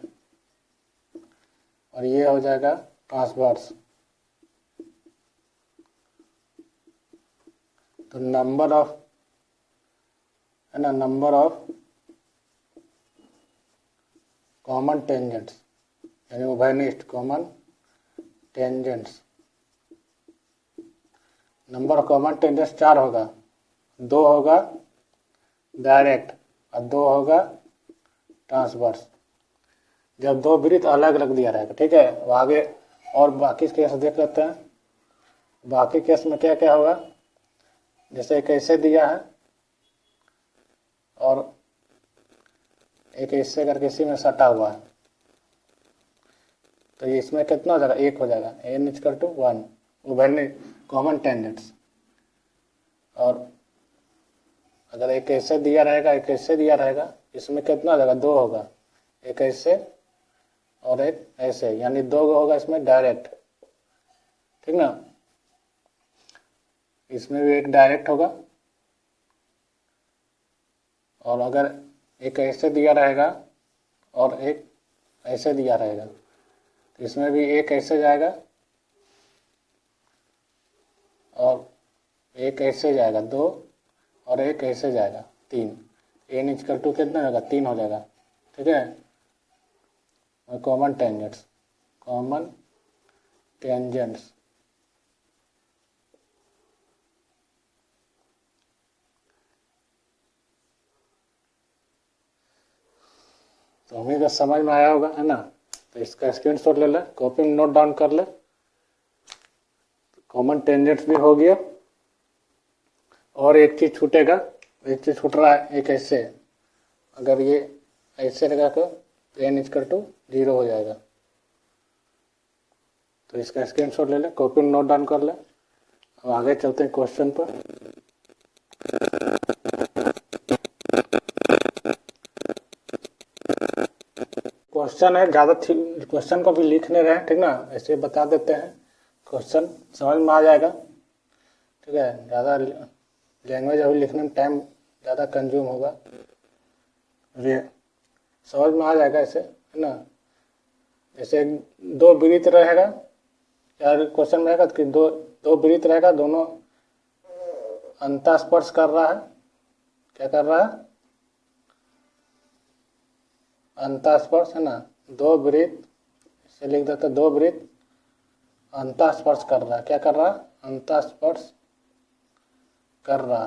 और ये हो जाएगा ट्रांसवर्स। तो नंबर ऑफ, है ना, नंबर ऑफ कॉमन टेंजेंट्स, यानी उभयनिष्ठ common tangents, number of common tangents 4 होगा, 2 होगा डायरेक्ट और 2 होगा ट्रांसवर्स, जब 2 वृत्त अलग अलग दिया रहेगा। ठीक है, वो आगे और बाकी केस देख लेते हैं। बाकी केस में क्या क्या होगा, जैसे एक ऐसे दिया है और एक ऐसे करके इसी में सटा हुआ है, तो इसमें कितना हो जाएगा, 1 हो जाएगा, n = 1 उभयनिष्ठ कॉमन टेंजेंट्स। और अगर एक ऐसे दिया रहेगा, एक ऐसे दिया रहेगा, इसमें कितना हो जाएगा, 2 होगा, एक ऐसे और एक ऐसे, यानी 2 होगा इसमें डायरेक्ट। ठीक ना, इसमें भी एक डायरेक्ट होगा, और अगर एक ऐसे दिया रहेगा और एक ऐसे दिया रहेगा, तो इसमें भी एक ऐसे जाएगा और एक ऐसे जाएगा 2, और एक ऐसे जाएगा 3, n = कितना होगा, 3 हो जाएगा। ठीक है, और कॉमन टेंजेंट्स, कॉमन टेंजेंट्स, तो हमें तो समझ में आया होगा, है ना। तो इसका स्क्रीनशॉट ले ले, कॉपी में नोट डाउन कर ले। कॉमन टेंजेंट्स भी हो गया, और एक चीज छूटेगा, एक चीज छूट रहा है, एक ऐसे, अगर ये ऐसे लगा तो n = 0 हो जाएगा। तो इसका स्क्रीनशॉट ले ले, कॉपी में नोट डाउन कर ले। अब आगे चलते हैं क्वेश्चन पर। क्वेश्चन है, ज़्यादा क्वेश्चन को भी लिखने रहे, ठीक ना, ऐसे बता देते हैं, क्वेश्चन समझ में आ जाएगा। ठीक है, ज़्यादा लैंग्वेज अभी लिखने में टाइम ज़्यादा कंज्यूम होगा, समझ में आ जाएगा ऐसे, है ना। जैसे 2 वृत्त रहेगा, यार क्वेश्चन में रहेगा कि दो वृत्त रहेगा, दोनों अंतःस्पर्श कर रहा है, क्या कर रहा है, अंतःस्पर्श, है ना। 2 वृत्त, इसे लिख देते 2 वृत्त अंतःस्पर्श कर रहा है, क्या कर रहा है, अंतःस्पर्श कर रहा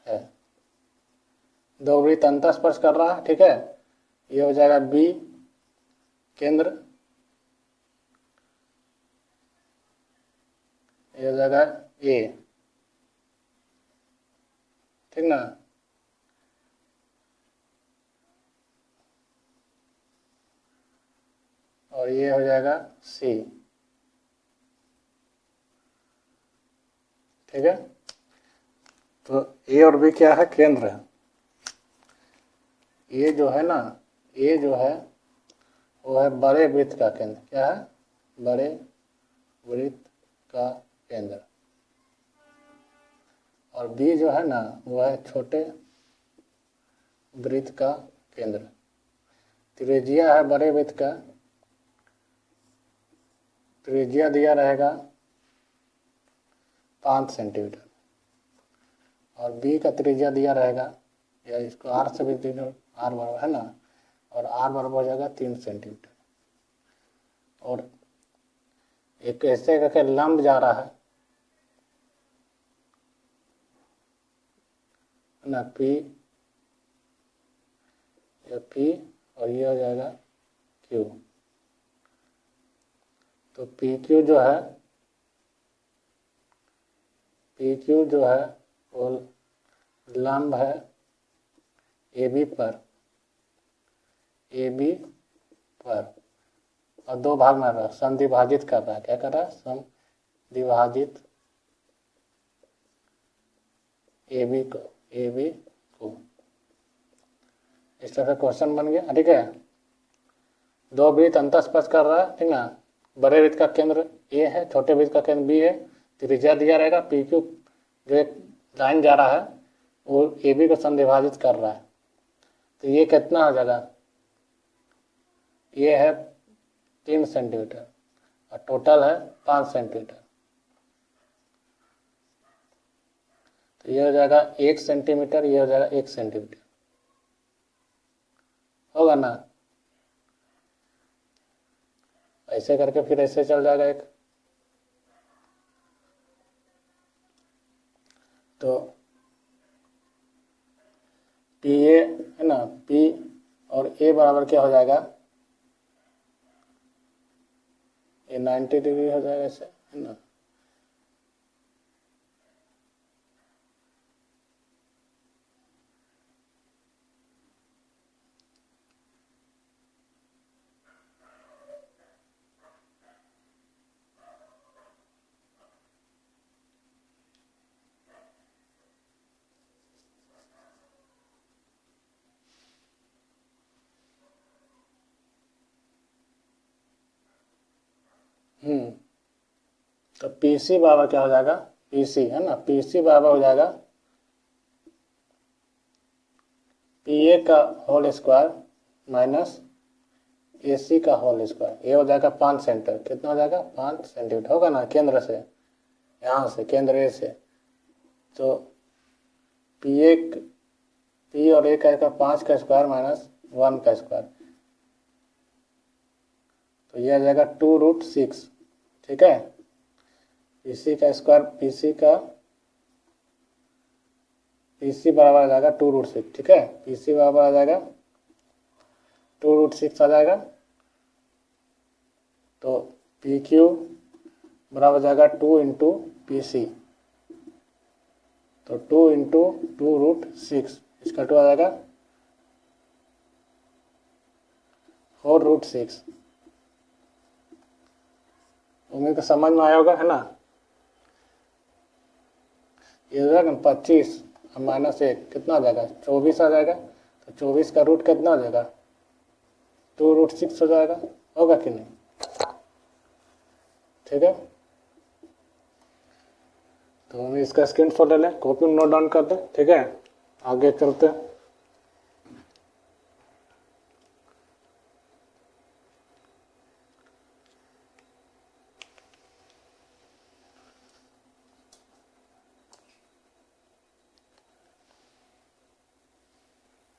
है, 2 वृत्त अंतःस्पर्श कर रहा है। ठीक है, ये हो जाएगा बी केंद्र, ये हो जाएगा ए। ठीक ना, और ये हो जाएगा सी। ठीक है, तो ए और बी क्या है, केंद्र है। ये जो है ना, ये जो है वो है बड़े वृत्त का केंद्र, क्या है, बड़े वृत्त का केंद्र, और बी जो है ना वो है छोटे वृत्त का केंद्र। त्रिज्या है बड़े वृत्त का, त्रिज्या दिया रहेगा 5 सेंटीमीटर, और बी का त्रिज्या दिया रहेगा, या इसको आर से भी आर बराबर, है ना, और आर बराबर हो जाएगा 3 सेंटीमीटर। और एक ऐसे करके लंब जा रहा है ना, पी, या पी, और ये हो जाएगा क्यू। तो पी क्यू जो है, पी क्यू जो है वो लंब है ए बी पर, ए बी पर, और 2 भाग में रहा, समद्विभाजित कर रहा है, क्या कर रहा है, समद्विभाजित ए बी को इस तरह से क्वेश्चन बन गया। ठीक है, दो वृत्त अंतस्पर्श कर रहा है, ठीक ना। बड़े वृत्त का केंद्र ए है, छोटे वृत्त का केंद्र बी है, त्रिज्या दिया रहेगा पी क्यू, जो एक लाइन जा रहा है वो ए बी को संविभाजित कर रहा है। तो ये कितना हो जाएगा, ये है 3 सेंटीमीटर और टोटल है 5 सेंटीमीटर। तो ये हो जाएगा 1 सेंटीमीटर, ये हो जाएगा 1 सेंटीमीटर, होगा ना। ऐसे करके फिर ऐसे चल जाएगा एक। तो पी ए है ना, पी और ए बराबर क्या हो जाएगा, ये 90 डिग्री हो जाएगा ऐसे, है ना। तो पीसी बराबर क्या हो जाएगा, पीसी है ना, पीसी बराबर हो जाएगा पी ए का होल स्क्वायर माइनस ए सी का होल स्क्वायर। ये हो जाएगा 5 सेंटीमीटर, कितना हो जाएगा 5 सेंटीमीटर, होगा ना। केंद्र से, यहाँ से केंद्र ए से, तो पी और ए का 5 का स्क्वायर माइनस 1 का स्क्वायर, तो यह आ जाएगा 2√6। ठीक है, पीसी का स्क्वायर, पीसी बराबर आ जाएगा 2√6। ठीक है, पीसी बराबर आ जाएगा 2√6 आ जाएगा। तो पी क्यू बराबर आ जाएगा 2 इंटू पी सी, तो 2 इंटू 2√6, इसका 2 आ जाएगा 4√6। उम्मीद को समझ में आया होगा, है ना। ये हो जाएगा 25 माइनस 1 कितना आ जाएगा, 24 आ जाएगा। तो 24 का रूट कितना हो जाएगा, 2√6 हो जाएगा, होगा कि नहीं। ठीक है, तो हम इसका स्क्रीनशॉट ले लें, कॉपी में नोट डाउन कर दें। ठीक है, आगे चलते हैं।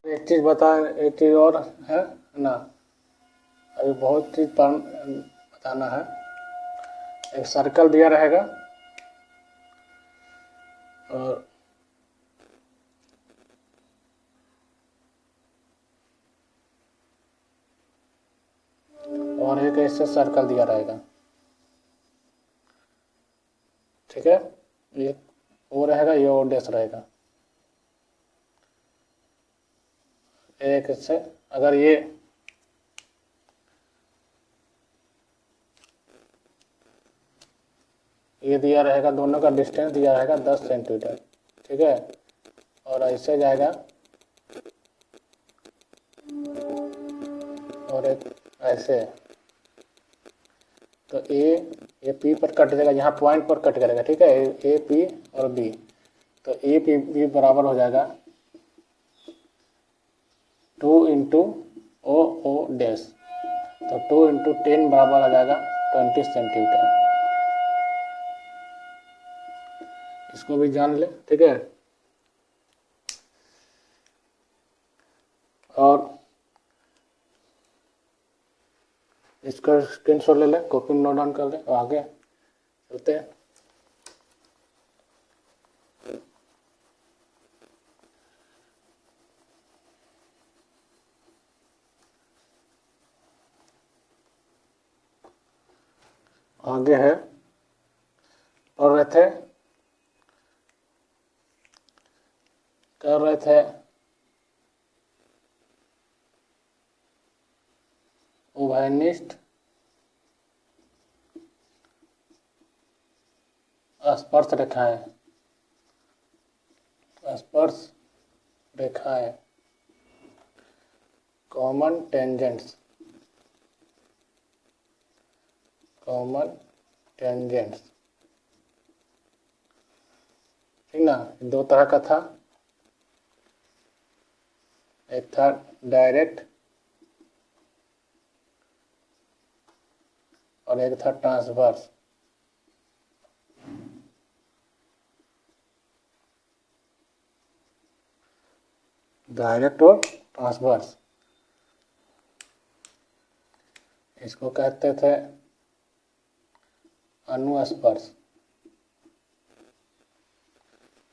एक चीज एक चीज और है ना, अभी बहुत चीज बताना है। एक सर्कल दिया रहेगा और एक ऐसे सर्कल दिया रहेगा। ठीक है, ये ओ रहेगा, ये ओ डैश रहेगा। एक से अगर ये दिया रहेगा, दोनों का डिस्टेंस दिया रहेगा 10 सेंटीमीटर। ठीक है, और ऐसे जाएगा और एक ऐसे, तो ये पी पर कट जाएगा, यहाँ पॉइंट पर कट करेगा। ठीक है, ए पी और बी, तो ए पी बी बराबर हो जाएगा 2 इंटू ओ ओ डैश, तो 2 इंटू 10 बराबर आ जाएगा 20 सेंटीमीटर। इसको भी जान ले। ठीक है, और इसका स्क्रीनशॉट ले लें, कॉपी में नोट डाउन कर लें और आगे चलते हैं। आगे है, और कर रहे थे उभयनिष्ठ स्पर्श रेखाएं, स्पर्श रेखाएं, कॉमन टेंजेंट्स, कॉमन टेंजेंट्स, ठीक ना। दो तरह का था, एक था डायरेक्ट और एक था ट्रांसवर्स। डायरेक्ट और ट्रांसवर्स, इसको कहते थे अनुस्पर्श,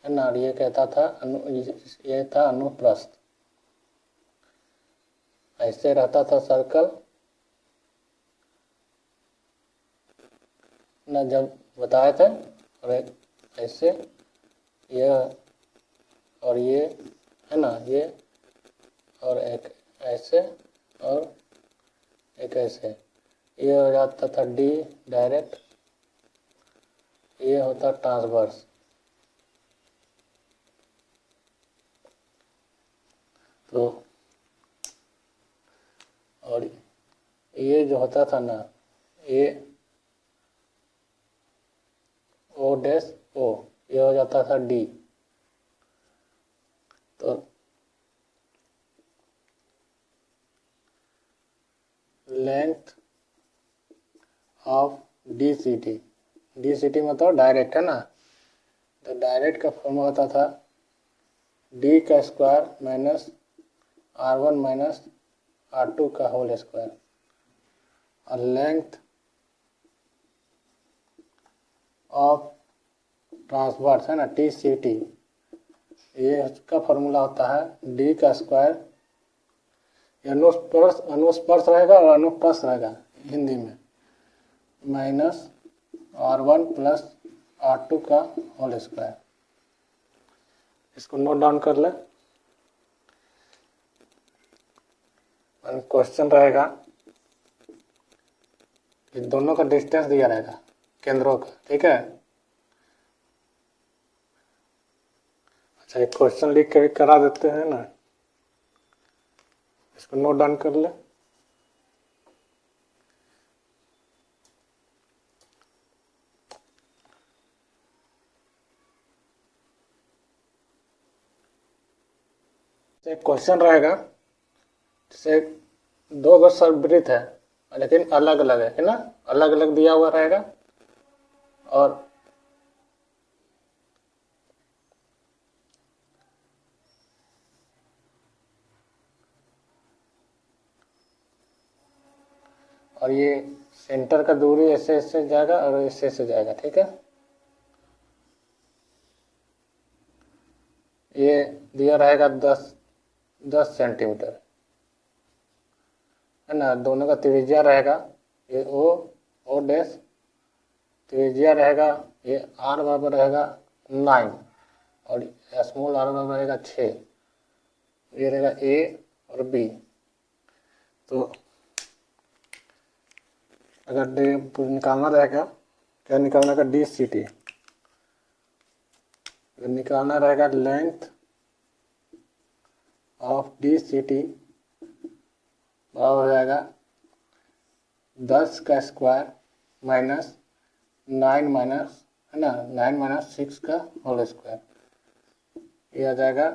है ना। ये कहता था ये था अनुप्रस्थ। ऐसे रहता था सर्कल ना, जब बताए थे। और एक ऐसे, ये और ये, है ना, ये और एक ऐसे और एक ऐसे, ये हो जाता था डी डायरेक्ट, ये होता ट्रांसवर्स। तो और ये जो होता था ना, ये ओ डैश ओ, ये हो जाता था डी। तो length of D C T, D C T मतलब डायरेक्ट, है ना। तो डायरेक्ट का फॉर्मूला होता था डी का square minus R1 minus R2 का होल स्क्वायर, और लेंथ ऑफ ट्रांसवर्स, है ना, टी सी टी, ये इसका फॉर्मूला होता है डी का स्क्वायर, अनुस्पर्श रहेगा और अनुप्रस्थ रहेगा हिंदी में, माइनस R1 प्लस R2 का होल स्क्वायर। इसको नोट डाउन कर ले। क्वेश्चन रहेगा कि दोनों का डिस्टेंस दिया रहेगा केंद्रों का, ठीक है। अच्छा, एक क्वेश्चन लिख के करा देते हैं ना, इसको नोट डाउन कर ले। एक क्वेश्चन रहेगा, जैसे दो गो सर्ववृत्त है लेकिन अलग अलग है ना, अलग अलग दिया हुआ रहेगा, और ये सेंटर का दूरी ऐसे ऐसे जाएगा और ऐसे ऐसे जाएगा, ठीक है। ये दिया रहेगा 10 सेंटीमीटर, है ना। दोनों का त्रिज्या रहेगा, ये ओ डैश, त्रिज्या रहेगा, ये R बराबर रहेगा 9 और स्मॉल r बराबर रहेगा 6, ये रहेगा A और B। तो अगर निकालना रहेगा, क्या निकालना का डी सी टी, निकालना रहेगा length of D C T बराबर हो जाएगा 10 का स्क्वायर माइनस 9 माइनस, है ना, 9 माइनस 6 का होल स्क्वायर, ये आ जाएगा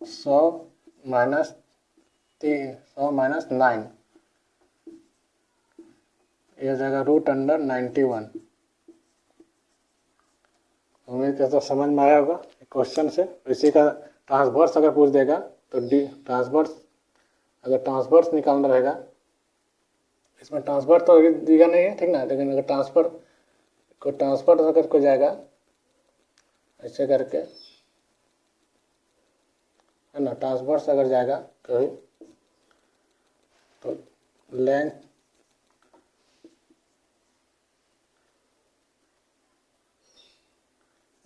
100 माइनस 9, ये आ जाएगा √91। उम्मीद करता तो समझ में आया होगा क्वेश्चन से। इसी का ट्रांसवर्स अगर पूछ देगा तो डी ट्रांसवर्स, अगर ट्रांसवर्स निकालना रहेगा, इसमें ट्रांसफर तो दिया नहीं है, ठीक ना, लेकिन अगर ट्रांसफर अगर को जाएगा ऐसे करके, है ना, ट्रांसवर्स अगर जाएगा कभी तो लेंथ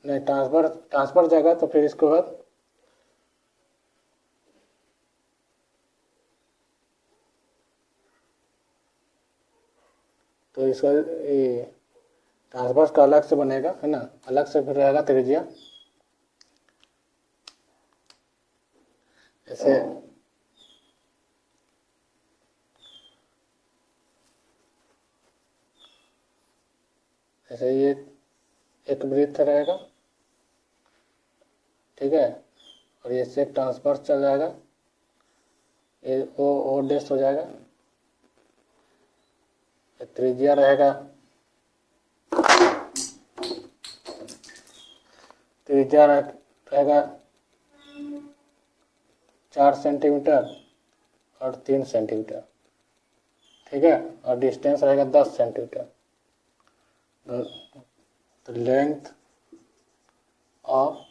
नहीं, ट्रांसफर जाएगा तो फिर इसके बाद तो इसका ये ट्रांसवर्स का अलग से बनेगा, है ना, अलग से फिर रहेगा त्रिज्या, ऐसे ऐसे ये एक वृत्त रहेगा, ठीक है, और ये से ट्रांसफर चल जाएगा, ये ओ डैश हो जाएगा, त्रिज्या रहेगा, त्रिज्या रहेगा 4 सेंटीमीटर और 3 सेंटीमीटर, ठीक है, और डिस्टेंस रहेगा 10 सेंटीमीटर। तो लेंथ ऑफ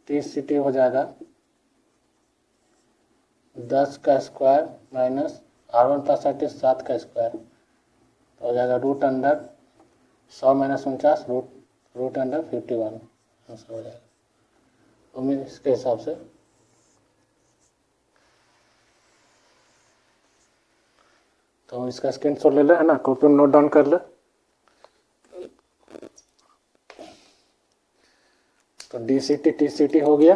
TCT हो जाएगा 10 का square minus R1 plus R2 7 का स्क्वायर, तो हो जाएगा root under 100 minus 49 root under 51 answer हो जाएगा। उम्मीद इसके हिसाब से तो इसका स्क्रीनशॉट ले ले, है ना, कॉपी में नोट डाउन कर ले। तो DCT TCT हो गया।